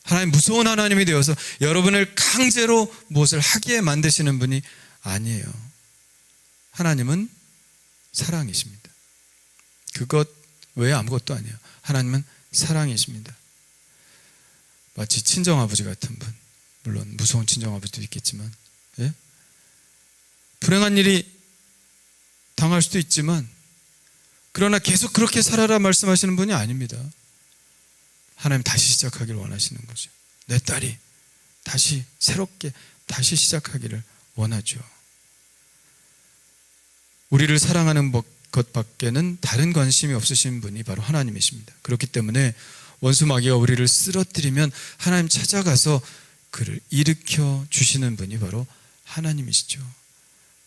S1: 하나님 무서운 하나님이 되어서 여러분을 강제로 무엇을 하게 만드시는 분이 아니에요. 하나님은 사랑이십니다. 그것 외에 아무것도 아니에요. 하나님은 사랑이십니다. 마치 친정아버지 같은 분, 물론 무서운 친정아버지도 있겠지만, 예? 불행한 일이 당할 수도 있지만, 그러나 계속 그렇게 살아라 말씀하시는 분이 아닙니다. 하나님 다시 시작하기를 원하시는 거죠. 내 딸이 다시 새롭게 다시 시작하기를 원하죠. 우리를 사랑하는 것밖에는 다른 관심이 없으신 분이 바로 하나님이십니다. 그렇기 때문에 원수 마귀가 우리를 쓰러뜨리면 하나님 찾아가서 그를 일으켜 주시는 분이 바로 하나님이시죠.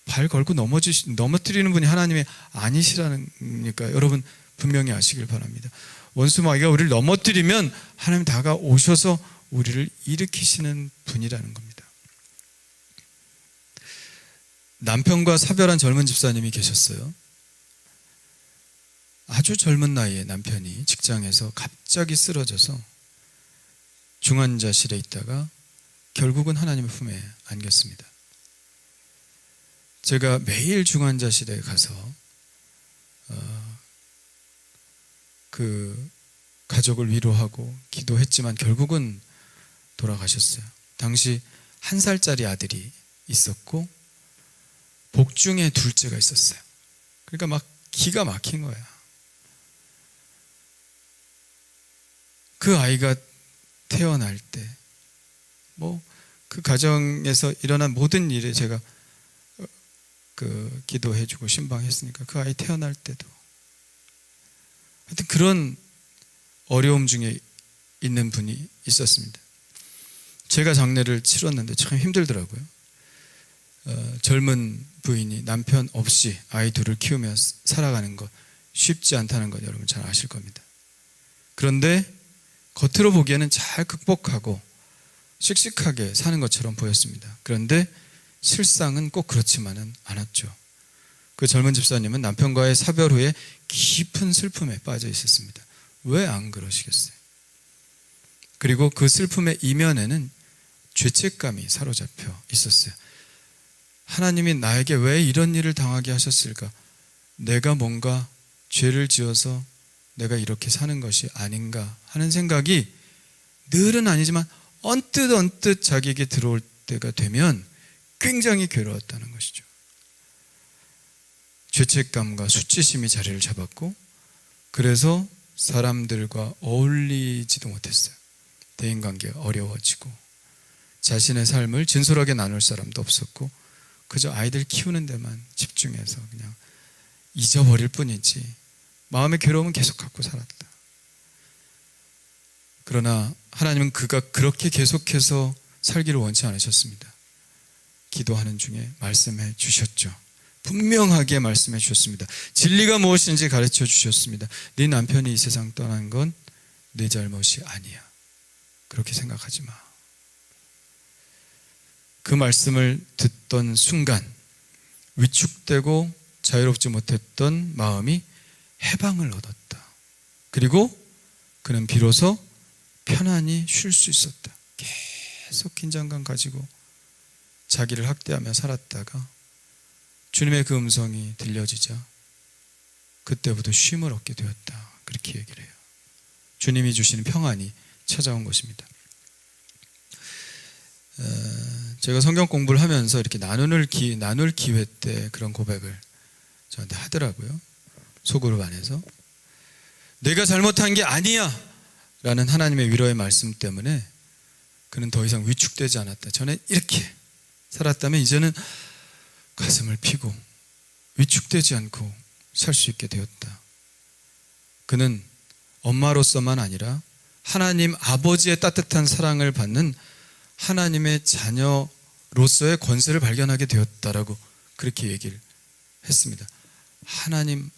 S1: 발 걸고 넘어뜨리는 분이 하나님이 아니시라니까 여러분 분명히 아시길 바랍니다. 원수 마귀가 우리를 넘어뜨리면 하나님 다가오셔서 우리를 일으키시는 분이라는 겁니다. 남편과 사별한 젊은 집사님이 계셨어요. 아주 젊은 나이에 남편이 직장에서 갑자기 쓰러져서 중환자실에 있다가 결국은 하나님의 품에 안겼습니다. 제가 매일 중환자실에 가서 그 가족을 위로하고 기도했지만 결국은 돌아가셨어요. 당시 1살짜리 아들이 있었고 복중에 둘째가 있었어요. 그러니까 막 기가 막힌 거야. 그 아이가 태어날 때 뭐 그 가정에서 일어난 모든 일에 제가 기도해주고 신방했으니까 그 아이 태어날 때도 하여튼 그런 어려움 중에 있는 분이 있었습니다. 제가 장례를 치렀는데 참 힘들더라고요. 젊은 부인이 남편 없이 아이 둘을 키우며 살아가는 것 쉽지 않다는 것 여러분 잘 아실 겁니다. 그런데 겉으로 보기에는 잘 극복하고 씩씩하게 사는 것처럼 보였습니다. 그런데 실상은 꼭 그렇지만은 않았죠. 그 젊은 집사님은 남편과의 사별 후에 깊은 슬픔에 빠져 있었습니다. 왜 안 그러시겠어요? 그리고 그 슬픔의 이면에는 죄책감이 사로잡혀 있었어요. 하나님이 나에게 왜 이런 일을 당하게 하셨을까? 내가 뭔가 죄를 지어서 내가 이렇게 사는 것이 아닌가 하는 생각이 늘은 아니지만 언뜻 자기에게 들어올 때가 되면 굉장히 괴로웠다는 것이죠. 죄책감과 수치심이 자리를 잡았고 그래서 사람들과 어울리지도 못했어요. 대인관계가 어려워지고 자신의 삶을 진솔하게 나눌 사람도 없었고 그저 아이들 키우는 데만 집중해서 그냥 잊어버릴 뿐이지 마음의 괴로움은 계속 갖고 살았다. 그러나 하나님은 그가 그렇게 계속해서 살기를 원치 않으셨습니다. 기도하는 중에 말씀해 주셨죠. 분명하게 말씀해 주셨습니다. 진리가 무엇인지 가르쳐 주셨습니다. 네 남편이 이 세상 떠난 건 네 잘못이 아니야. 그렇게 생각하지 마. 그 말씀을 듣던 순간 위축되고 자유롭지 못했던 마음이 해방을 얻었다. 그리고 그는 비로소 편안히 쉴 수 있었다. 계속 긴장감 가지고 자기를 학대하며 살았다가 주님의 그 음성이 들려지자 그때부터 쉼을 얻게 되었다. 그렇게 얘기를 해요. 주님이 주시는 평안이 찾아온 것입니다. 제가 성경 공부를 하면서 이렇게 나눌 기회 때 그런 고백을 저한테 하더라고요. 소그룹 안에서 내가 잘못한 게 아니야 라는 하나님의 위로의 말씀 때문에 그는 더 이상 위축되지 않았다. 전에 이렇게 살았다면 이제는 가슴을 피고 위축되지 않고 살 수 있게 되었다. 그는 엄마로서만 아니라 하나님 아버지의 따뜻한 사랑을 받는 하나님의 자녀로서의 권세를 발견하게 되었다라고 그렇게 얘기를 했습니다. 하나님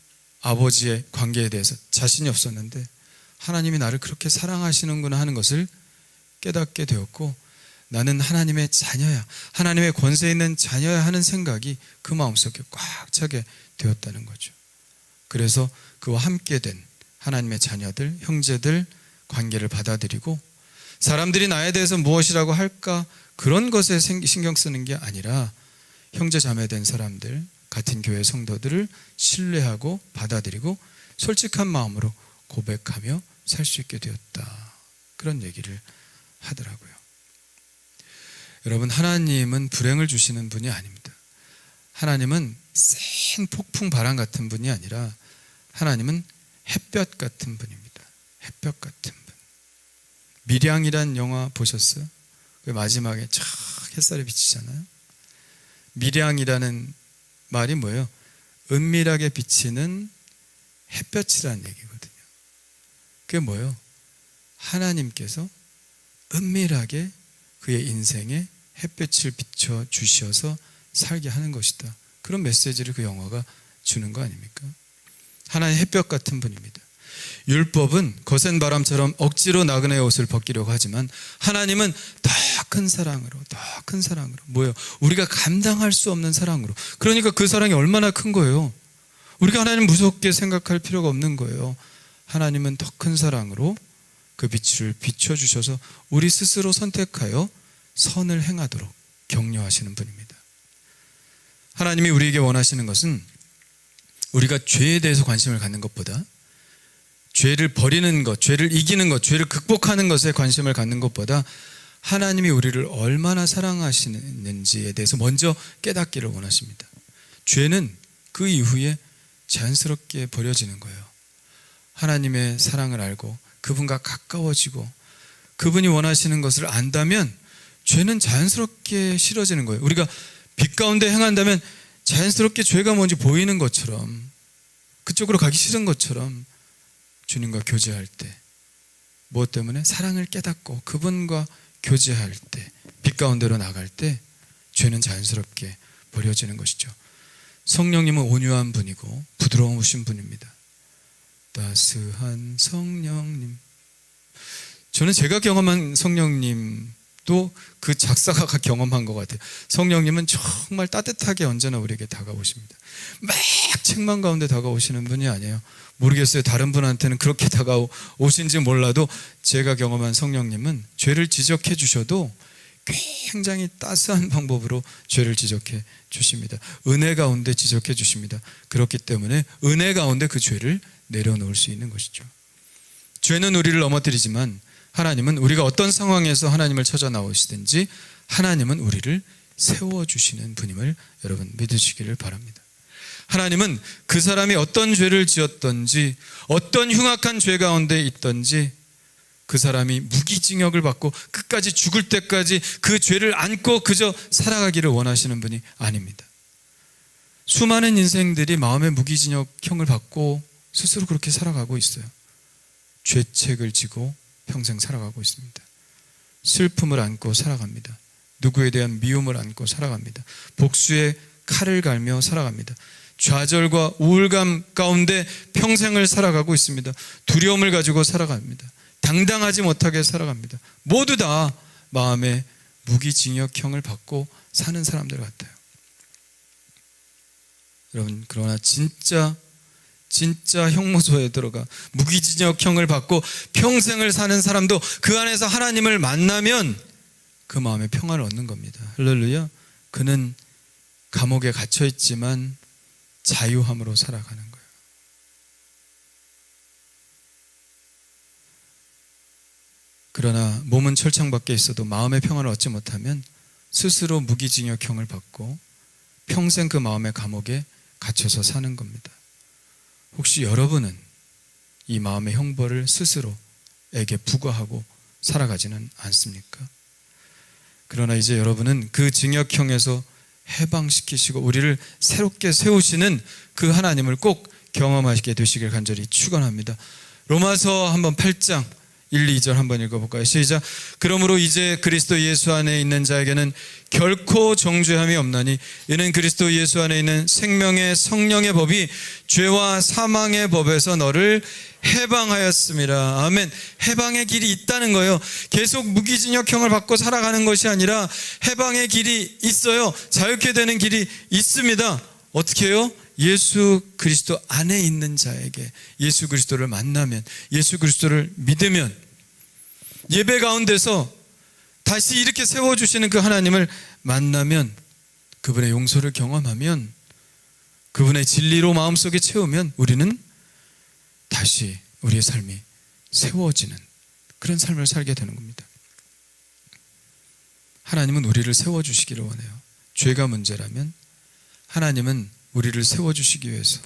S1: 아버지의 관계에 대해서 자신이 없었는데 하나님이 나를 그렇게 사랑하시는구나 하는 것을 깨닫게 되었고 나는 하나님의 자녀야, 하나님의 권세 있는 자녀야 하는 생각이 그 마음속에 꽉 차게 되었다는 거죠. 그래서 그와 함께 된 하나님의 자녀들, 형제들 관계를 받아들이고 사람들이 나에 대해서 무엇이라고 할까 그런 것에 신경 쓰는 게 아니라 형제 자매된 사람들, 같은 교회 성도들을 신뢰하고 받아들이고 솔직한 마음으로 고백하며 살 수 있게 되었다. 그런 얘기를 하더라고요. 여러분, 하나님은 불행을 주시는 분이 아닙니다. 하나님은 센 폭풍 바람 같은 분이 아니라 하나님은 햇볕 같은 분입니다. 햇볕 같은 분. 밀양이란 영화 보셨어요? 그 마지막에 쫙 햇살이 비치잖아요. 밀양이라는 말이 뭐예요? 은밀하게 비치는 햇볕이라는 얘기거든요. 그게 뭐예요? 하나님께서 은밀하게 그의 인생에 햇볕을 비춰주셔서 살게 하는 것이다. 그런 메시지를 그 영화가 주는 거 아닙니까? 하나님 햇볕 같은 분입니다. 율법은 거센 바람처럼 억지로 나그네의 옷을 벗기려고 하지만 하나님은 더 큰 사랑으로, 더 큰 사랑으로, 뭐예요? 우리가 감당할 수 없는 사랑으로. 그러니까 그 사랑이 얼마나 큰 거예요? 우리가 하나님 무섭게 생각할 필요가 없는 거예요. 하나님은 더 큰 사랑으로 그 빛을 비춰주셔서 우리 스스로 선택하여 선을 행하도록 격려하시는 분입니다. 하나님이 우리에게 원하시는 것은 우리가 죄에 대해서 관심을 갖는 것보다 죄를 버리는 것, 죄를 이기는 것, 죄를 극복하는 것에 관심을 갖는 것보다 하나님이 우리를 얼마나 사랑하시는지에 대해서 먼저 깨닫기를 원하십니다. 죄는 그 이후에 자연스럽게 버려지는 거예요. 하나님의 사랑을 알고 그분과 가까워지고 그분이 원하시는 것을 안다면 죄는 자연스럽게 싫어지는 거예요. 우리가 빛 가운데 행한다면 자연스럽게 죄가 뭔지 보이는 것처럼, 그쪽으로 가기 싫은 것처럼 주님과 교제할 때, 무엇 때문에? 사랑을 깨닫고 그분과 교제할 때, 빛 가운데로 나갈 때 죄는 자연스럽게 버려지는 것이죠. 성령님은 온유한 분이고 부드러우신 분입니다. 따스한 성령님. 저는 제가 경험한 성령님도 그 작사가가 경험한 것 같아요. 성령님은 정말 따뜻하게 언제나 우리에게 다가오십니다. 막 책망 가운데 다가오시는 분이 아니에요. 모르겠어요. 다른 분한테는 그렇게 다가오신지 몰라도 제가 경험한 성령님은 죄를 지적해 주셔도 굉장히 따스한 방법으로 죄를 지적해 주십니다. 은혜 가운데 지적해 주십니다. 그렇기 때문에 은혜 가운데 그 죄를 내려놓을 수 있는 것이죠. 죄는 우리를 넘어뜨리지만 하나님은 우리가 어떤 상황에서 하나님을 찾아 나오시든지 하나님은 우리를 세워주시는 분임을 여러분 믿으시기를 바랍니다. 하나님은 그 사람이 어떤 죄를 지었던지, 어떤 흉악한 죄 가운데 있던지 그 사람이 무기징역을 받고 끝까지 죽을 때까지 그 죄를 안고 그저 살아가기를 원하시는 분이 아닙니다. 수많은 인생들이 마음의 무기징역형을 받고 스스로 그렇게 살아가고 있어요. 죄책을 지고 평생 살아가고 있습니다. 슬픔을 안고 살아갑니다. 누구에 대한 미움을 안고 살아갑니다. 복수의 칼을 갈며 살아갑니다. 좌절과 우울감 가운데 평생을 살아가고 있습니다. 두려움을 가지고 살아갑니다. 당당하지 못하게 살아갑니다. 모두 다 마음의 무기징역형을 받고 사는 사람들 같아요. 여러분, 그러나 진짜 형무소에 들어가 무기징역형을 받고 평생을 사는 사람도 그 안에서 하나님을 만나면 그 마음에 평안을 얻는 겁니다. 할렐루야. 그는 감옥에 갇혀 있지만 자유함으로 살아가는 거예요. 그러나 몸은 철창 밖에 있어도 마음의 평안을 얻지 못하면 스스로 무기징역형을 받고 평생 그 마음의 감옥에 갇혀서 사는 겁니다. 혹시 여러분은 이 마음의 형벌을 스스로에게 부과하고 살아가지는 않습니까? 그러나 이제 여러분은 그 징역형에서 해방시키시고 우리를 새롭게 세우시는 그 하나님을 꼭 경험하시게 되시길 간절히 축원합니다. 로마서 한번 8장 1, 2절 한번 읽어볼까요? 시작. 그러므로 이제 그리스도 예수 안에 있는 자에게는 결코 정죄함이 없나니 이는 그리스도 예수 안에 있는 생명의 성령의 법이 죄와 사망의 법에서 너를 해방하였습니다. 아멘. 해방의 길이 있다는 거예요. 계속 무기징역형을 받고 살아가는 것이 아니라 해방의 길이 있어요. 자유케 되는 길이 있습니다. 어떻게 해요? 예수 그리스도 안에 있는 자에게 예수 그리스도를 만나면, 예수 그리스도를 믿으면, 예배 가운데서 다시 이렇게 세워주시는 그 하나님을 만나면, 그분의 용서를 경험하면, 그분의 진리로 마음속에 채우면 우리는 다시 우리의 삶이 세워지는 그런 삶을 살게 되는 겁니다. 하나님은 우리를 세워주시기를 원해요. 죄가 문제라면 하나님은 우리를 세워주시기 위해서,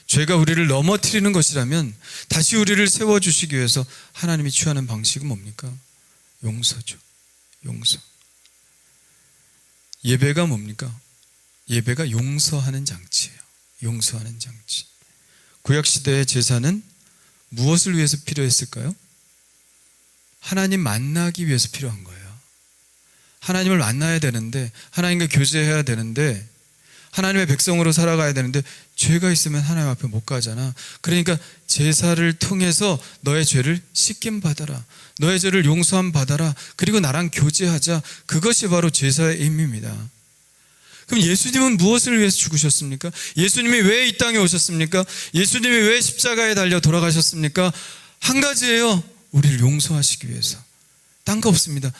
S1: 죄가 우리를 넘어뜨리는 것이라면 다시 우리를 세워주시기 위해서 하나님이 취하는 방식은 뭡니까? 용서죠. 용서. 예배가 뭡니까? 예배가 용서하는 장치예요. 용서하는 장치. 구약시대의 제사는 무엇을 위해서 필요했을까요? 하나님 만나기 위해서 필요한 거예요. 하나님을 만나야 되는데, 하나님과 교제해야 되는데, 하나님의 백성으로 살아가야 되는데 죄가 있으면 하나님 앞에 못 가잖아. 그러니까 제사를 통해서 너의 죄를 씻김 받아라, 너의 죄를 용서함 받아라, 그리고 나랑 교제하자. 그것이 바로 제사의 의미입니다. 그럼 예수님은 무엇을 위해서 죽으셨습니까? 예수님이 왜 이 땅에 오셨습니까? 예수님이 왜 십자가에 달려 돌아가셨습니까? 한 가지예요. 우리를 용서하시기 위해서. 딴 거 없습니다.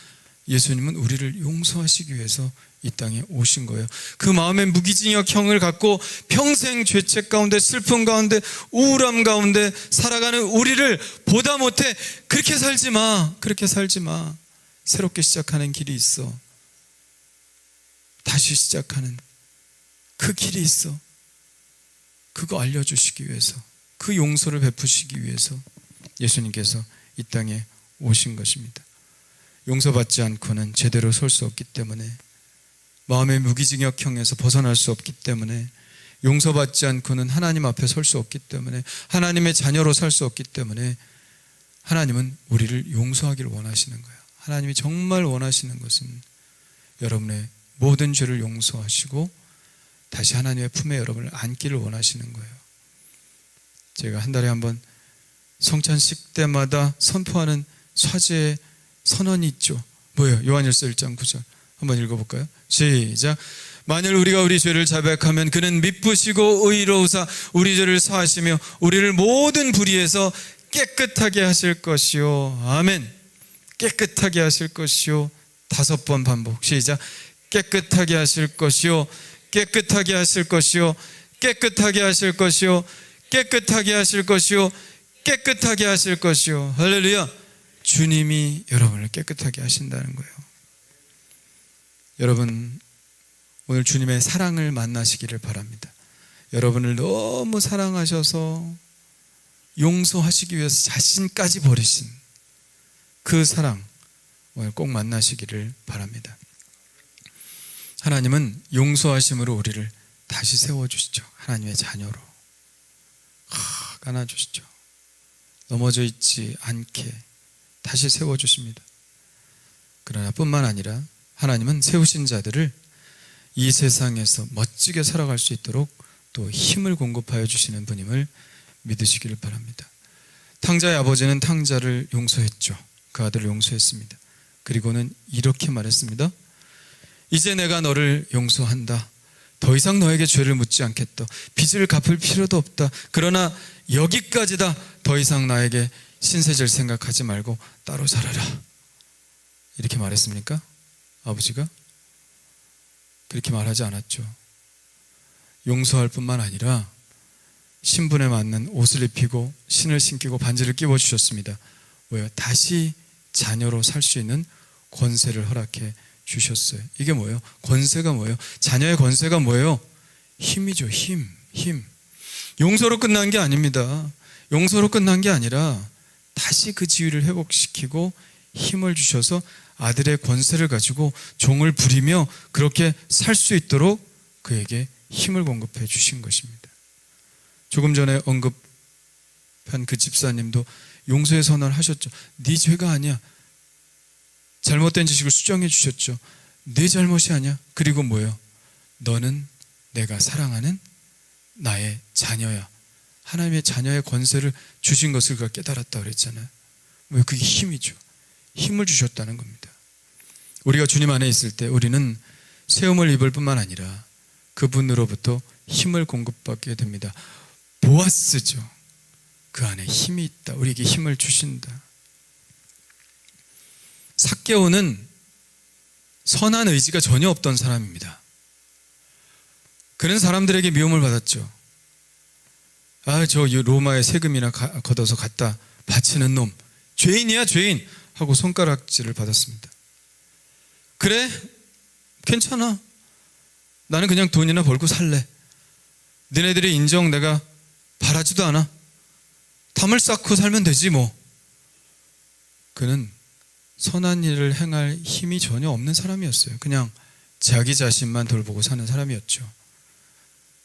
S1: 예수님은 우리를 용서하시기 위해서 이 땅에 오신 거예요. 그 마음의 무기징역형을 갖고 평생 죄책 가운데, 슬픔 가운데, 우울함 가운데 살아가는 우리를 보다 못해 그렇게 살지 마, 그렇게 살지 마. 새롭게 시작하는 길이 있어. 다시 시작하는 그 길이 있어. 그거 알려주시기 위해서, 그 용서를 베푸시기 위해서 예수님께서 이 땅에 오신 것입니다. 용서받지 않고는 제대로 설 수 없기 때문에, 마음의 무기징역형에서 벗어날 수 없기 때문에, 용서받지 않고는 하나님 앞에 설 수 없기 때문에, 하나님의 자녀로 살 수 없기 때문에 하나님은 우리를 용서하기를 원하시는 거예요. 하나님이 정말 원하시는 것은 여러분의 모든 죄를 용서하시고 다시 하나님의 품에 여러분을 안기를 원하시는 거예요. 제가 한 달에 한 번 성찬식 때마다 선포하는 화제의 선언이 있죠. 뭐예요? 요한일서 1장 9절 한번 읽어볼까요? 시작. 만일 우리가 우리 죄를 자백하면 그는 미쁘시고 의로우사 우리 죄를 사하시며 우리를 모든 불의에서 깨끗하게 하실 것이요. 아멘. 깨끗하게 하실 것이요. 5번 반복. 시작. 깨끗하게 하실 것이요. 깨끗하게 하실 것이요. 깨끗하게 하실 것이요. 깨끗하게 하실 것이요. 깨끗하게 하실 것이요. 할렐루야. 주님이 여러분을 깨끗하게 하신다는 거예요. 여러분, 오늘 주님의 사랑을 만나시기를 바랍니다. 여러분을 너무 사랑하셔서 용서하시기 위해서 자신까지 버리신 그 사랑 오늘 꼭 만나시기를 바랍니다. 하나님은 용서하심으로 우리를 다시 세워주시죠. 하나님의 자녀로 안아주시죠. 넘어져 있지 않게 다시 세워주십니다. 그러나 뿐만 아니라 하나님은 세우신 자들을 이 세상에서 멋지게 살아갈 수 있도록 또 힘을 공급하여 주시는 분임을 믿으시기를 바랍니다. 탕자의 아버지는 탕자를 용서했죠. 그 아들을 용서했습니다. 그리고는 이렇게 말했습니다. 이제 내가 너를 용서한다. 더 이상 너에게 죄를 묻지 않겠다. 빚을 갚을 필요도 없다. 그러나 여기까지다. 더 이상 나에게 신세질 생각하지 말고 따로 살아라. 이렇게 말했습니까? 아버지가? 그렇게 말하지 않았죠. 용서할 뿐만 아니라 신분에 맞는 옷을 입히고 신을 신기고 반지를 끼워주셨습니다. 왜요? 다시 자녀로 살 수 있는 권세를 허락해 주셨어요. 이게 뭐예요? 권세가 뭐예요? 자녀의 권세가 뭐예요? 힘이죠. 힘. 용서로 끝난 게 아닙니다. 용서로 끝난 게 아니라 다시 그 지위를 회복시키고 힘을 주셔서 아들의 권세를 가지고 종을 부리며 그렇게 살 수 있도록 그에게 힘을 공급해 주신 것입니다. 조금 전에 언급한 그 집사님도 용서의 선언을 하셨죠. 네 죄가 아니야. 잘못된 지식을 수정해 주셨죠. 네 잘못이 아니야. 그리고 뭐예요? 너는 내가 사랑하는 나의 자녀야. 하나님의 자녀의 권세를 주신 것을 그가 깨달았다고 그랬잖아요. 왜? 그게 힘이죠. 힘을 주셨다는 겁니다. 우리가 주님 안에 있을 때 우리는 세움을 입을 뿐만 아니라 그분으로부터 힘을 공급받게 됩니다. 보아스죠. 그 안에 힘이 있다. 우리에게 힘을 주신다. 삭개오는 선한 의지가 전혀 없던 사람입니다. 그는 사람들에게 미움을 받았죠. 저 로마의 세금이나 걷어서 갖다 바치는 놈, 죄인이야 죄인 하고 손가락질을 받았습니다. 그래? 괜찮아. 나는 그냥 돈이나 벌고 살래. 너네들의 인정 내가 바라지도 않아. 담을 쌓고 살면 되지 뭐. 그는 선한 일을 행할 힘이 전혀 없는 사람이었어요. 그냥 자기 자신만 돌보고 사는 사람이었죠.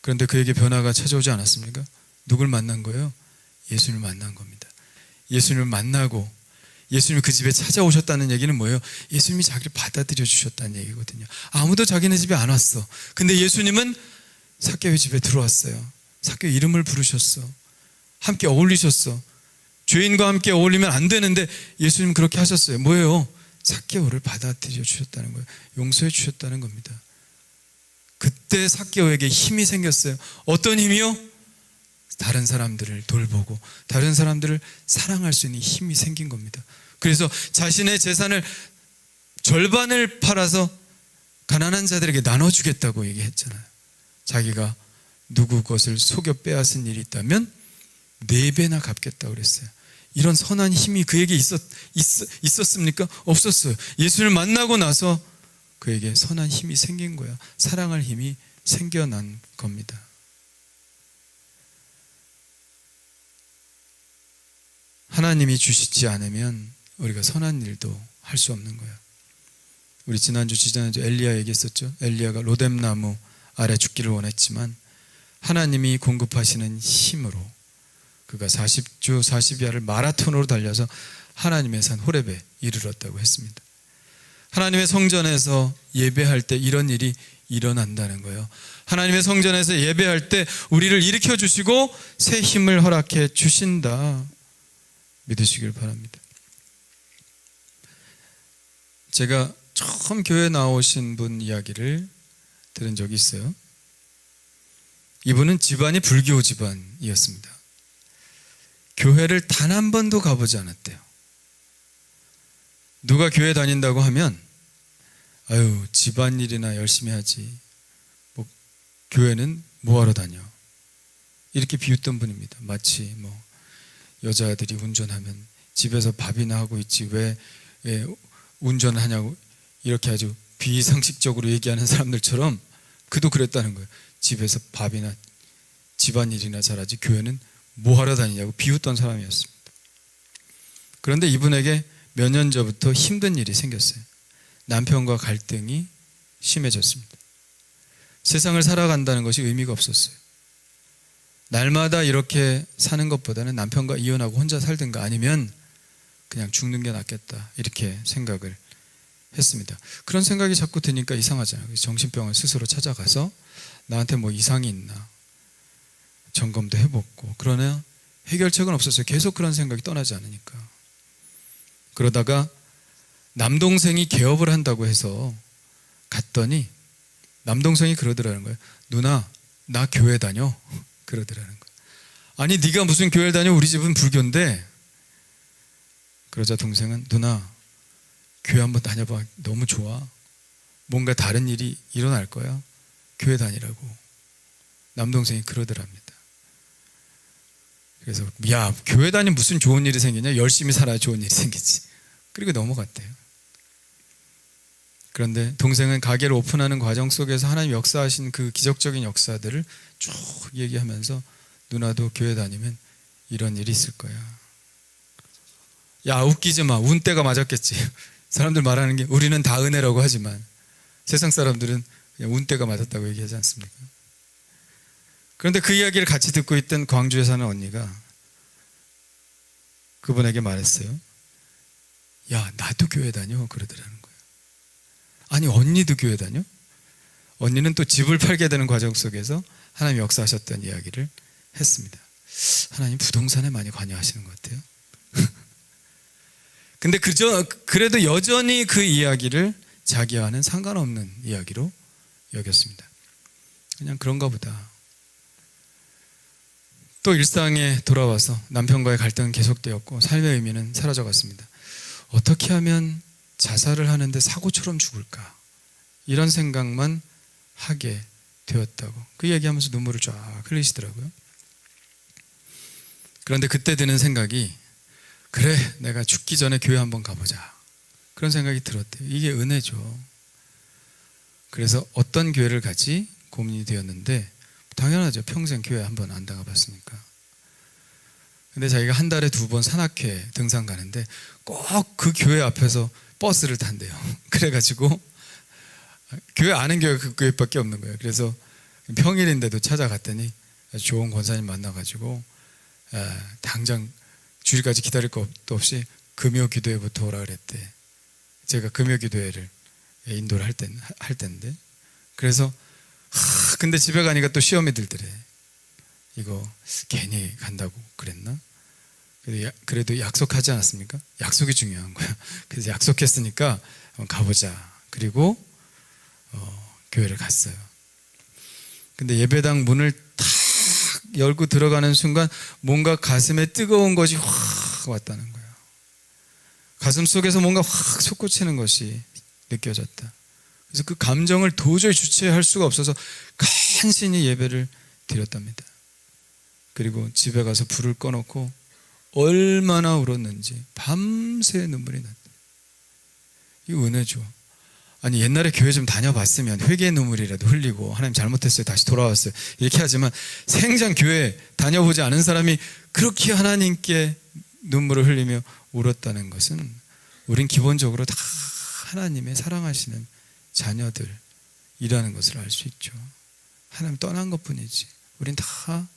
S1: 그런데 그에게 변화가 찾아오지 않았습니까? 누굴 만난 거예요? 예수님을 만난 겁니다. 예수님을 만나고 예수님이 그 집에 찾아오셨다는 얘기는 뭐예요? 예수님이 자기를 받아들여 주셨다는 얘기거든요. 아무도 자기네 집에 안 왔어. 근데 예수님은 삭개오의 집에 들어왔어요. 삭개오 이름을 부르셨어. 함께 어울리셨어. 죄인과 함께 어울리면 안 되는데 예수님 그렇게 하셨어요. 뭐예요? 삭개오를 받아들여 주셨다는 거예요. 용서해 주셨다는 겁니다. 그때 삭개오에게 힘이 생겼어요. 어떤 힘이요? 다른 사람들을 돌보고 다른 사람들을 사랑할 수 있는 힘이 생긴 겁니다. 그래서 자신의 재산을 절반을 팔아서 가난한 자들에게 나눠주겠다고 얘기했잖아요. 자기가 누구 것을 속여 빼앗은 일이 있다면 4배나 갚겠다고 그랬어요. 이런 선한 힘이 그에게 있었습니까? 없었어요. 예수를 만나고 나서 그에게 선한 힘이 생긴 거야. 사랑할 힘이 생겨난 겁니다. 하나님이 주시지 않으면 우리가 선한 일도 할 수 없는 거예요. 우리 지난주 엘리야 얘기했었죠. 엘리야가 로뎀나무 아래 죽기를 원했지만 하나님이 공급하시는 힘으로 그가 40주 40야를 마라톤으로 달려서 하나님의 산 호렙에 이르렀다고 했습니다. 하나님의 성전에서 예배할 때 이런 일이 일어난다는 거예요. 하나님의 성전에서 예배할 때 우리를 일으켜 주시고 새 힘을 허락해 주신다. 믿으시길 바랍니다. 제가 처음 교회 나오신 분 이야기를 들은 적이 있어요. 이분은 집안이 불교 집안이었습니다. 교회를 단 한 번도 가보지 않았대요. 누가 교회 다닌다고 하면 아유 집안일이나 열심히 하지 뭐 교회는 뭐하러 다녀 이렇게 비웃던 분입니다. 마치 뭐 여자들이 운전하면 집에서 밥이나 하고 있지 왜 운전하냐고 이렇게 아주 비상식적으로 얘기하는 사람들처럼 그도 그랬다는 거예요. 집에서 밥이나 집안일이나 잘하지 교회는 뭐 하러 다니냐고 비웃던 사람이었습니다. 그런데 이분에게 몇 년 전부터 힘든 일이 생겼어요. 남편과 갈등이 심해졌습니다. 세상을 살아간다는 것이 의미가 없었어요. 날마다 이렇게 사는 것보다는 남편과 이혼하고 혼자 살든가 아니면 그냥 죽는 게 낫겠다 이렇게 생각을 했습니다. 그런 생각이 자꾸 드니까 이상하잖아요. 그래서 정신병을 스스로 찾아가서 나한테 뭐 이상이 있나 점검도 해보고, 그러나 해결책은 없었어요. 계속 그런 생각이 떠나지 않으니까. 그러다가 남동생이 개업을 한다고 해서 갔더니 남동생이 그러더라는 거예요. 누나, 나 교회 다녀. 그러더라는 거예요. 아니 네가 무슨 교회를 다녀? 우리 집은 불교인데. 그러자 동생은 누나, 교회 한번 다녀봐. 너무 좋아. 뭔가 다른 일이 일어날 거야. 교회 다니라고. 남동생이 그러더랍니다. 그래서 야, 교회 다니면 무슨 좋은 일이 생기냐? 열심히 살아야 좋은 일이 생기지. 그리고 넘어갔대요. 그런데 동생은 가게를 오픈하는 과정 속에서 하나님 역사하신 그 기적적인 역사들을 쭉 얘기하면서 누나도 교회 다니면 이런 일이 있을 거야. 야, 웃기지 마. 운때가 맞았겠지. 사람들 말하는 게 우리는 다 은혜라고 하지만 세상 사람들은 그냥 운때가 맞았다고 얘기하지 않습니까? 그런데 그 이야기를 같이 듣고 있던 광주에 사는 언니가 그분에게 말했어요. 야, 나도 교회 다녀. 그러더라는 거예요. 아니, 언니도 교회 다녀? 언니는 또 집을 팔게 되는 과정 속에서 하나님 역사하셨던 이야기를 했습니다. 하나님 부동산에 많이 관여하시는 것 같아요. 근데 그래도 여전히 그 이야기를 자기와는 상관없는 이야기로 여겼습니다. 그냥 그런가 보다. 또 일상에 돌아와서 남편과의 갈등은 계속되었고 삶의 의미는 사라져갔습니다. 어떻게 하면 자살을 하는데 사고처럼 죽을까? 이런 생각만 하게 되었다고 그 얘기하면서 눈물을 쫙 흘리시더라고요. 그런데 그때 드는 생각이 그래, 내가 죽기 전에 교회 한번 가보자. 그런 생각이 들었대요. 이게 은혜죠. 그래서 어떤 교회를 가지 고민이 되었는데 당연하죠. 평생 교회 한번 안 나가봤으니까. 근데 자기가 한 달에 2번 산악회 등산 가는데 꼭 그 교회 앞에서 버스를 탄대요. 그래가지고 교회 아는 교회가 그 교회밖에 없는 거예요. 그래서 평일인데도 찾아갔더니 아주 좋은 권사님 만나가지고 당장 주일까지 기다릴 것도 없이 금요 기도회부터 오라 그랬대. 제가 금요 기도회를 인도를 할 때인데 그래서 근데 집에 가니까 또 시험이 들더래. 이거 괜히 간다고 그랬나? 그래도 약속하지 않았습니까? 약속이 중요한 거야. 그래서 약속했으니까 한번 가보자. 그리고 교회를 갔어요. 근데 예배당 문을 탁 열고 들어가는 순간 뭔가 가슴에 뜨거운 것이 확 왔다는 거예요. 가슴 속에서 뭔가 확 솟구치는 것이 느껴졌다. 그래서 그 감정을 도저히 주체할 수가 없어서 간신히 예배를 드렸답니다. 그리고 집에 가서 불을 꺼놓고 얼마나 울었는지 밤새 눈물이 났다. 이거 은혜죠. 아니 옛날에 교회 좀 다녀봤으면 회개의 눈물이라도 흘리고 하나님 잘못했어요 다시 돌아왔어요 이렇게 하지만 생전 교회 다녀보지 않은 사람이 그렇게 하나님께 눈물을 흘리며 울었다는 것은 우린 기본적으로 다 하나님의 사랑하시는 자녀들이라는 것을 알 수 있죠. 하나님 떠난 것뿐이지 우린 다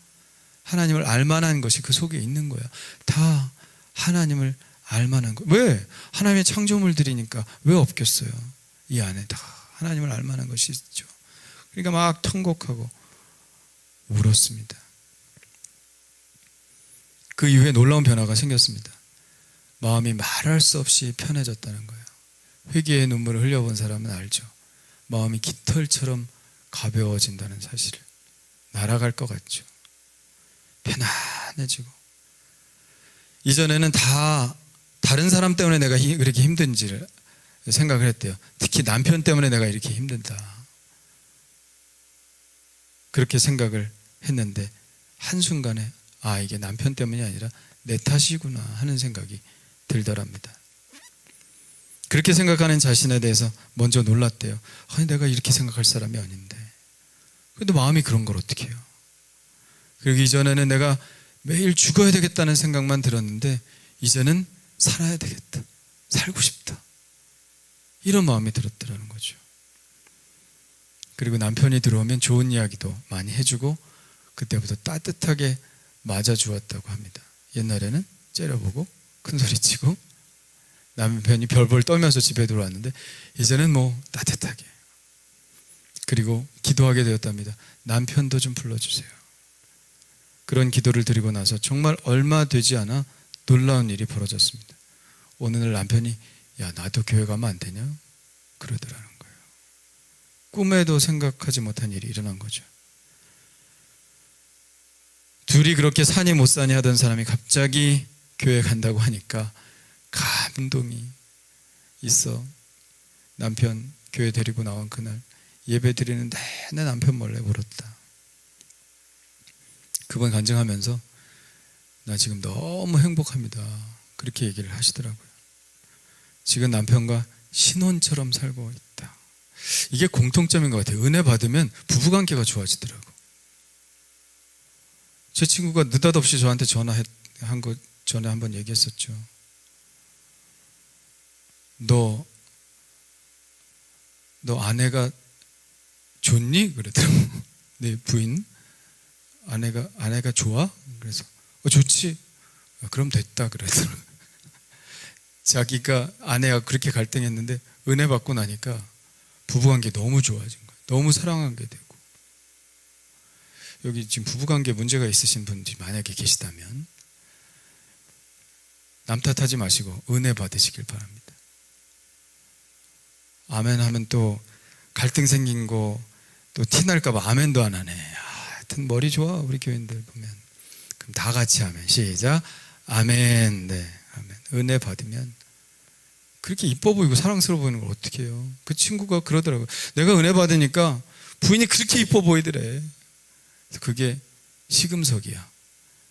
S1: 하나님을 알만한 것이 그 속에 있는 거야. 다 하나님을 알만한 거. 왜? 하나님의 창조물들이니까 왜 없겠어요? 이 안에 다 하나님을 알만한 것이 있죠. 그러니까 막 통곡하고 울었습니다. 그 이후에 놀라운 변화가 생겼습니다. 마음이 말할 수 없이 편해졌다는 거예요. 회개의 눈물을 흘려본 사람은 알죠. 마음이 깃털처럼 가벼워진다는 사실을. 날아갈 것 같죠. 편안해지고. 이전에는 다 다른 사람 때문에 내가 그렇게 힘든지를 생각을 했대요. 특히 남편 때문에 내가 이렇게 힘들다. 그렇게 생각을 했는데 한순간에 이게 남편 때문이 아니라 내 탓이구나 하는 생각이 들더랍니다. 그렇게 생각하는 자신에 대해서 먼저 놀랐대요. 아니 내가 이렇게 생각할 사람이 아닌데 그래도 마음이 그런 걸 어떻게 해요? 그리고 이전에는 내가 매일 죽어야 되겠다는 생각만 들었는데 이제는 살아야 되겠다, 살고 싶다, 이런 마음이 들었더라는 거죠. 그리고 남편이 들어오면 좋은 이야기도 많이 해주고 그때부터 따뜻하게 맞아주었다고 합니다. 옛날에는 째려보고 큰소리치고 남편이 별볼 떨면서 집에 들어왔는데 이제는 뭐 따뜻하게. 그리고 기도하게 되었답니다. 남편도 좀 불러주세요. 그런 기도를 드리고 나서 정말 얼마 되지 않아 놀라운 일이 벌어졌습니다. 어느 날 남편이 야, 나도 교회 가면 안 되냐? 그러더라는 거예요. 꿈에도 생각하지 못한 일이 일어난 거죠. 둘이 그렇게 사니 못 사니 하던 사람이 갑자기 교회 간다고 하니까 감동이 있어. 남편 교회 데리고 나온 그날 예배 드리는 내내 남편 몰래 울었다. 그분 간증하면서 나 지금 너무 행복합니다, 그렇게 얘기를 하시더라고요. 지금 남편과 신혼처럼 살고 있다. 이게 공통점인 것 같아요. 은혜 받으면 부부관계가 좋아지더라고. 제 친구가 느닷없이 저한테 전화한 거 전에 한번 얘기했었죠. 너 아내가 좋니? 그러더라고. 내 부인 아내가 좋아? 그래서 좋지. 그럼 됐다 그러더라고. 자기가 아내가 그렇게 갈등했는데 은혜 받고 나니까 부부관계 너무 좋아진 거예요. 너무 사랑하게 되고. 여기 지금 부부관계 문제가 있으신 분들이 만약에 계시다면 남 탓하지 마시고 은혜 받으시길 바랍니다. 아멘 하면 또 갈등 생긴 거 또 티날까 봐 아멘도 안 하네. 하여튼 머리 좋아 우리 교인들 보면. 그럼 다 같이 아멘. 시작. 아멘. 네, 아멘. 은혜 받으면 그렇게 이뻐 보이고 사랑스러워 보이는 걸 어떻게 해요? 그 친구가 그러더라고요. 내가 은혜 받으니까 부인이 그렇게 이뻐 보이더래. 그래서 그게 시금석이야.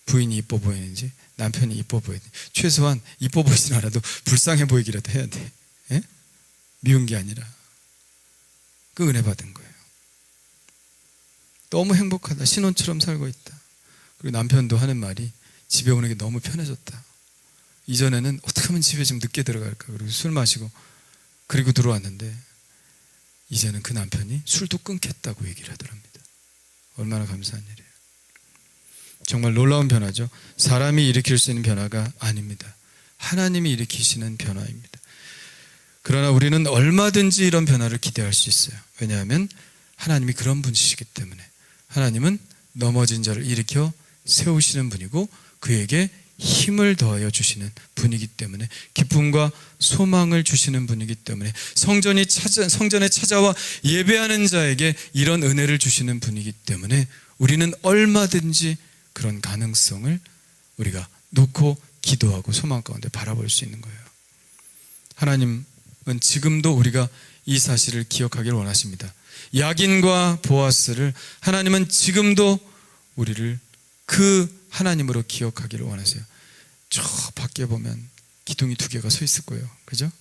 S1: 부인이 이뻐 보이는지 남편이 이뻐 보이는지. 최소한 이뻐 보이진 않아도 불쌍해 보이기라도 해야 돼. 예? 미운 게 아니라. 그 은혜 받은 거예요. 너무 행복하다. 신혼처럼 살고 있다. 그리고 남편도 하는 말이 집에 오는 게 너무 편해졌다. 이전에는 어떻게 하면 집에 좀 늦게 들어갈까, 그리고 술 마시고 그리고 들어왔는데 이제는 그 남편이 술도 끊겠다고 얘기를 하더랍니다. 얼마나 감사한 일이에요. 정말 놀라운 변화죠. 사람이 일으킬 수 있는 변화가 아닙니다. 하나님이 일으키시는 변화입니다. 그러나 우리는 얼마든지 이런 변화를 기대할 수 있어요. 왜냐하면 하나님이 그런 분이시기 때문에. 하나님은 넘어진 자를 일으켜 세우시는 분이고 그에게 힘을 더하여 주시는 분이기 때문에, 기쁨과 소망을 주시는 분이기 때문에, 성전에 찾아와 예배하는 자에게 이런 은혜를 주시는 분이기 때문에 우리는 얼마든지 그런 가능성을 우리가 놓고 기도하고 소망 가운데 바라볼 수 있는 거예요. 하나님은 지금도 우리가 이 사실을 기억하기를 원하십니다. 야긴과 보아스를 하나님은 지금도 우리를 그 하나님으로 기억하기를 원하세요. 저 밖에 보면 기둥이 2개가 서 있을 거예요. 그죠?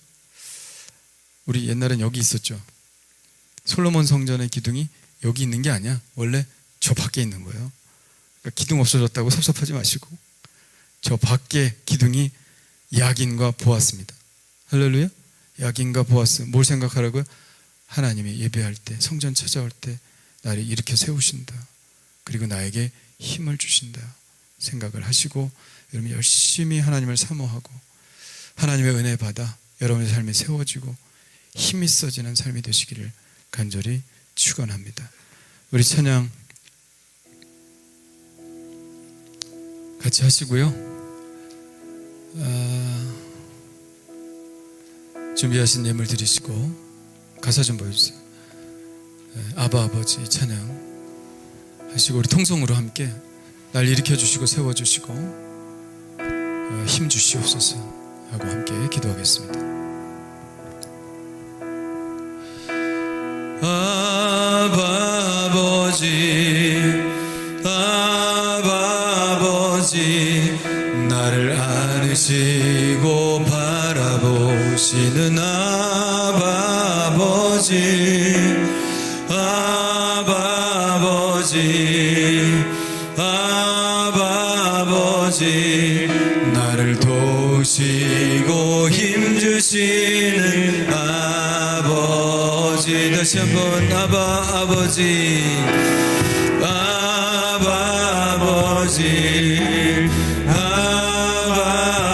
S1: 우리 옛날엔 여기 있었죠. 솔로몬 성전의 기둥이 여기 있는 게 아니야. 원래 저 밖에 있는 거예요. 그러니까 기둥 없어졌다고 섭섭하지 마시고 저 밖에 기둥이 야긴과 보아스입니다. 할렐루야. 야긴과 보아스. 뭘 생각하라고요? 하나님이 예배할 때, 성전 찾아올 때 나를 일으켜 세우신다. 그리고 나에게 힘을 주신다 생각을 하시고 여러분 열심히 하나님을 사모하고 하나님의 은혜 받아 여러분의 삶이 세워지고 힘이 있어지는 삶이 되시기를 간절히 축원합니다. 우리 찬양 같이 하시고요. 준비하신 예물 드리시고 가사 좀 보여주세요. 아바 아버지 찬양 하시고 우리 통성으로 함께 날 일으켜 주시고 세워 주시고 힘 주시옵소서 하고 함께 기도하겠습니다. 아바 아버지 나를 안으시고 바라보시는 아바 아버지 아버지 나를 도우시고 힘주시는 아버지 다시 한번 아버지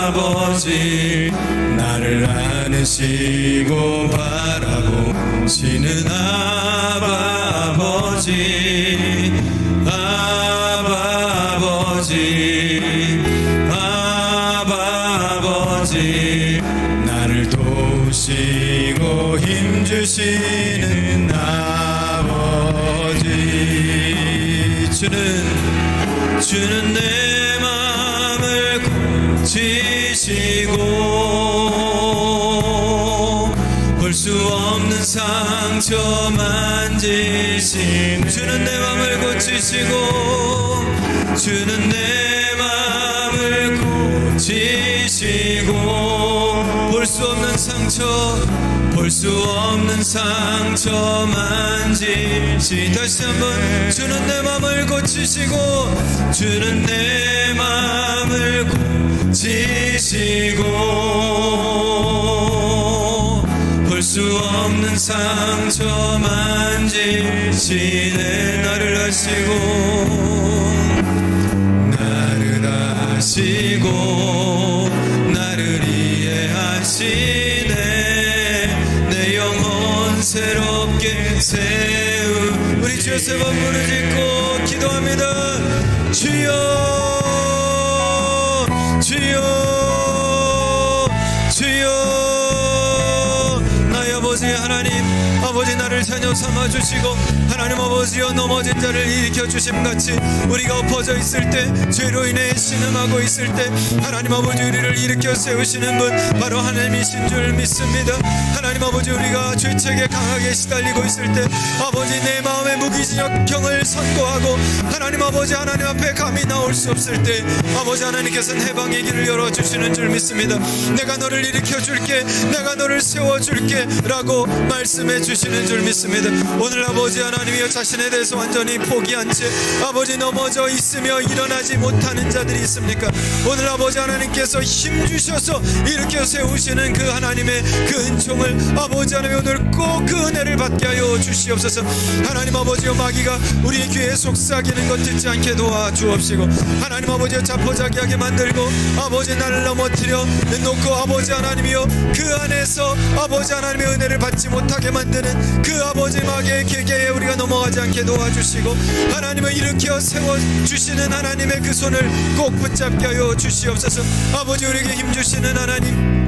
S1: 아버지 나를 안으시고 바라보시는 아버지 나를 도우시고 힘주시는 아버지 주는 내 마음을 고치시고 볼 수 없는 상처 만지신 주는 내 마음을 고치시고 주는 내 마음을 고치시고 볼 수 없는 상처 만지시 다시 한번 주는 내 마음을 고치시고 주는 내 마음을 고치시고 볼 수 없는 상처 만지시네 나를 아시고 나를 이해하시네 내 영혼 새롭게 세우 우리 주여 세 번 부르짖고 기도합니다 주여 나의 아버지 하나님 아버지 나를 자녀 삼아주시고 하나님 아버지여 넘어진 자를 일으켜주심같이 우리가 엎어져 있을 때 죄로 인해 신음하고 있을 때 하나님 아버지 우리를 일으켜 세우시는 분 바로 하나님이신 줄 믿습니다. 하나님 아버지 우리가 죄책에 강하게 시달리고 있을 때 아버지 내 마음의 무기징역형을 선고하고 하나님 아버지 하나님 앞에 감히 나올 수 없을 때 아버지 하나님께서는 해방의 길을 열어주시는 줄 믿습니다. 내가 너를 일으켜줄게 내가 너를 세워줄게 라고 말씀해 주시는 줄 믿습니다. 오늘 아버지 하나님이여 자신에 대해서 완전히 포기한 채 아버지 넘어져 있으며 일어나지 못하는 자들이 있습니까? 오늘 아버지 하나님께서 힘주셔서 일으켜 세우시는 그 하나님의 그 은총을 아버지 하나님 오늘 꼭 그 은혜를 받게 하여 주시옵소서. 하나님 아버지여 마귀가 우리의 귀에 속삭이는 것 듣지 않게 도와주옵시고 하나님 아버지여 자포자기하게 만들고 아버지 나를 넘어뜨려 놓고 아버지 하나님이여 그 안에서 아버지 하나님의 은혜를 받지 못하게 만드는 그 아버지 마귀의 계계에 우리가 넘어가지 않게 도와주시고 하나님을 일으켜 세워주시는 하나님의 그 손을 꼭 붙잡게 하여 주시옵소서. 아버지 우리에게 힘주시는 하나님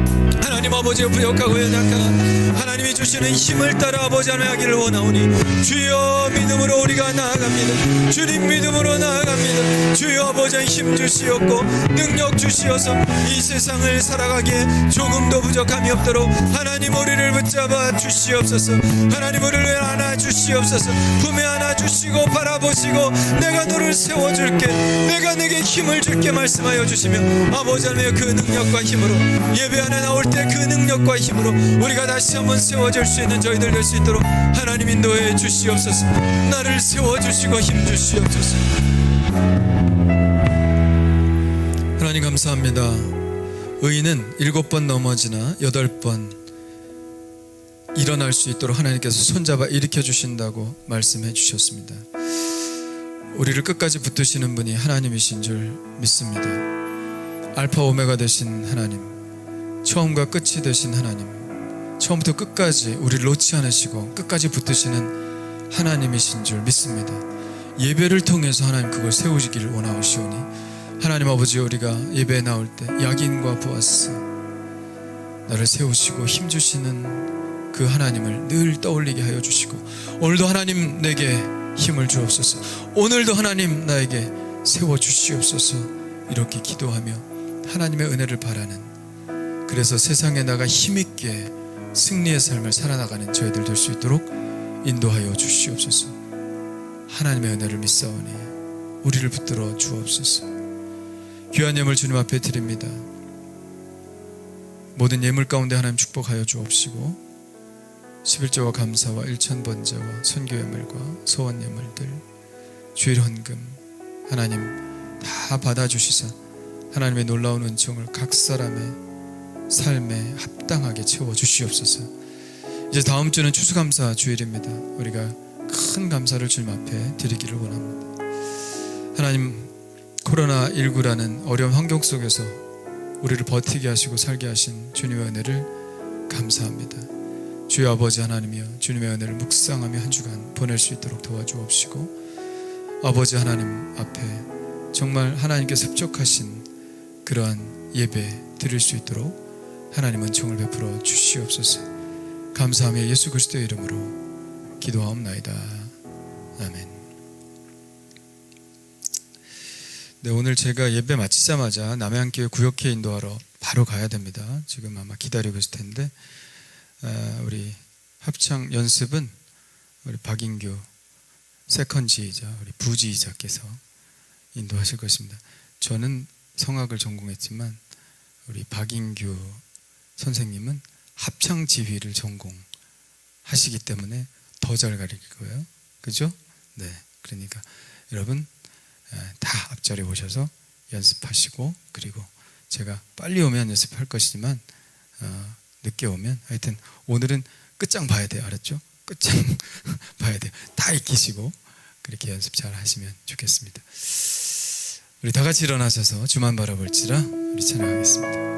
S1: 아버지여 부족하고 연약한 하나님이 주시는 힘을 따라 아버지 하나님 하기를 원하오니 주여 믿음으로 우리가 나아갑니다. 주님 믿음으로 나아갑니다. 주여 아버지 힘 주시옵고 능력 주시어서 이 세상을 살아가기에 조금도 부족함이 없도록 하나님 우리를 붙잡아 주시옵소서. 하나님 우리를 안아주시옵소서. 품에 안아주시고 바라보시고 내가 너를 세워줄게 내가 내게 힘을 줄게 말씀하여 주시며 아버지 하나님의 그 능력과 힘으로 예배 안에 나올 때 그 능력과 힘으로 우리가 다시 한번 세워질 수 있는 저희들 될 수 있도록 하나님 인도해 주시옵소서. 나를 세워주시고 힘 주시옵소서. 하나님 감사합니다. 의인은 7번 넘어지나 8번 일어날 수 있도록 하나님께서 손잡아 일으켜 주신다고 말씀해 주셨습니다. 우리를 끝까지 붙드시는 분이 하나님이신 줄 믿습니다. 알파 오메가 되신 하나님, 처음과 끝이 되신 하나님, 처음부터 끝까지 우리를 놓지 않으시고 끝까지 붙드시는 하나님이신 줄 믿습니다. 예배를 통해서 하나님 그걸 세우시기를 원하시오니 하나님 아버지 우리가 예배에 나올 때 야긴과 보아스 나를 세우시고 힘주시는 그 하나님을 늘 떠올리게 하여 주시고 오늘도 하나님 내게 힘을 주옵소서. 오늘도 하나님 나에게 세워주시옵소서. 이렇게 기도하며 하나님의 은혜를 바라는 그래서 세상에 나가 힘있게 승리의 삶을 살아나가는 저희들 될 수 있도록 인도하여 주시옵소서. 하나님의 은혜를 믿사오니 우리를 붙들어 주옵소서. 귀한 예물 주님 앞에 드립니다. 모든 예물 가운데 하나님 축복하여 주옵시고 11조와 감사와 일천번제와 선교예물과 소원예물들 주일 헌금 하나님 다 받아주시사 하나님의 놀라운 은총을 각 사람의 삶에 합당하게 채워 주시옵소서. 이제 다음 주는 추수감사 주일입니다. 우리가 큰 감사를 주님 앞에 드리기를 원합니다. 하나님, 코로나19라는 어려운 환경 속에서 우리를 버티게 하시고 살게 하신 주님의 은혜를 감사합니다. 주의 아버지 하나님이여, 주님의 은혜를 묵상하며 한 주간 보낼 수 있도록 도와주옵시고, 아버지 하나님 앞에 정말 하나님께 섭적하신 그러한 예배 드릴 수 있도록 하나님 은총을 베풀어 주시옵소서. 감사하며 예수 그리스도의 이름으로 기도하옵나이다. 아멘. 네, 오늘 제가 예배 마치자마자 남해안교회 구역회 인도하러 바로 가야 됩니다. 지금 아마 기다리고 있을 텐데, 우리 합창 연습은 우리 박인규 세컨지이자 우리 부지이자께서 인도하실 것입니다. 저는 성악을 전공했지만 우리 박인규 선생님은 합창 지휘를 전공하시기 때문에 더 잘 가르칠 거예요. 그죠? 네, 그러니까 여러분 다 앞자리에 오셔서 연습하시고, 그리고 제가 빨리 오면 연습할 것이지만 늦게 오면, 하여튼 오늘은 끝장 봐야 돼요. 알았죠? 끝장 봐야 돼요. 다 익히시고 그렇게 연습 잘 하시면 좋겠습니다. 우리 다 같이 일어나셔서 주만 바라볼지라 우리 찬양하겠습니다.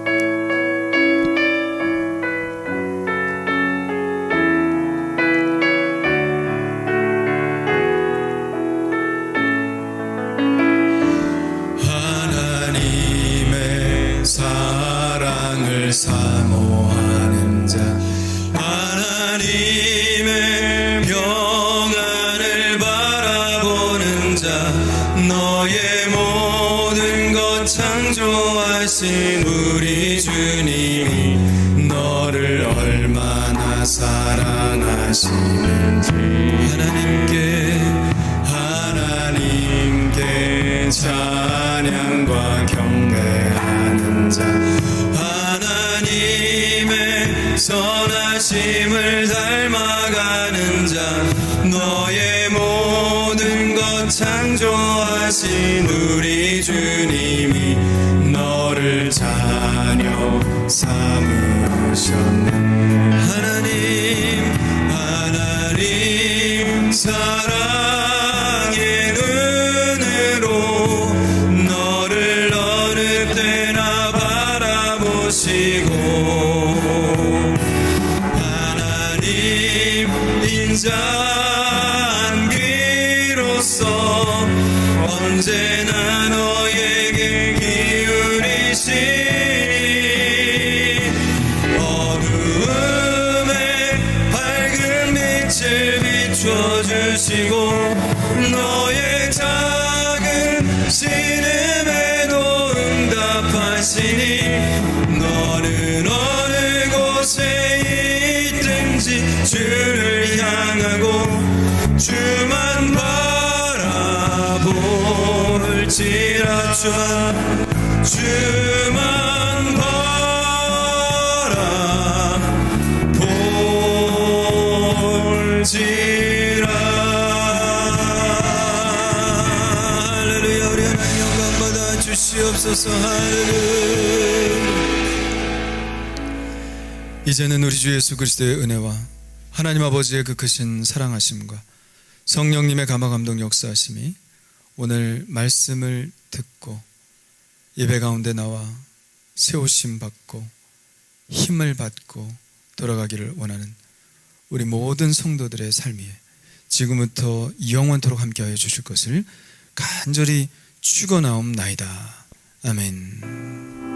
S1: 하나님의 사랑을 사모하는 자, 하나님의 평안을 바라보는 자, 너의 모든 것 창조하신 우리 주님이 너를 얼마나 사랑하시는지, 하나님께 찬양과 경배하는 자, 하나님의 선하심을 닮아가는 자, 너의 모든 것 창조하신 우리 주님이 너를 자녀 삼으셨네. 하나님 사랑의 눈으로 너를 어느 때나 바라보시고, 하나님 인자한 귀로서 언제나 너에게 기울이시니, 어두움에 밝은 빛을 비춰주시고, 너의 작은 신음에도 응답하시니, 너는 어느 곳에 있든지 주를 향하고 주만 바라볼지라. 주만 바라볼지라. 할렐루야. 우리 하나님 영광 받아 주시옵소서. 할렐루야. 이제는 우리 주 예수 그리스도의 은혜와 하나님 아버지의 그 크신 사랑하심과 성령님의 감화감동 역사하심이 오늘 말씀을 듣고 예배 가운데 나와 세우심 받고 힘을 받고 돌아가기를 원하는 우리 모든 성도들의 삶 위에 지금부터 영원토록 함께하여 주실 것을 간절히 축원하옵나이다. 아멘.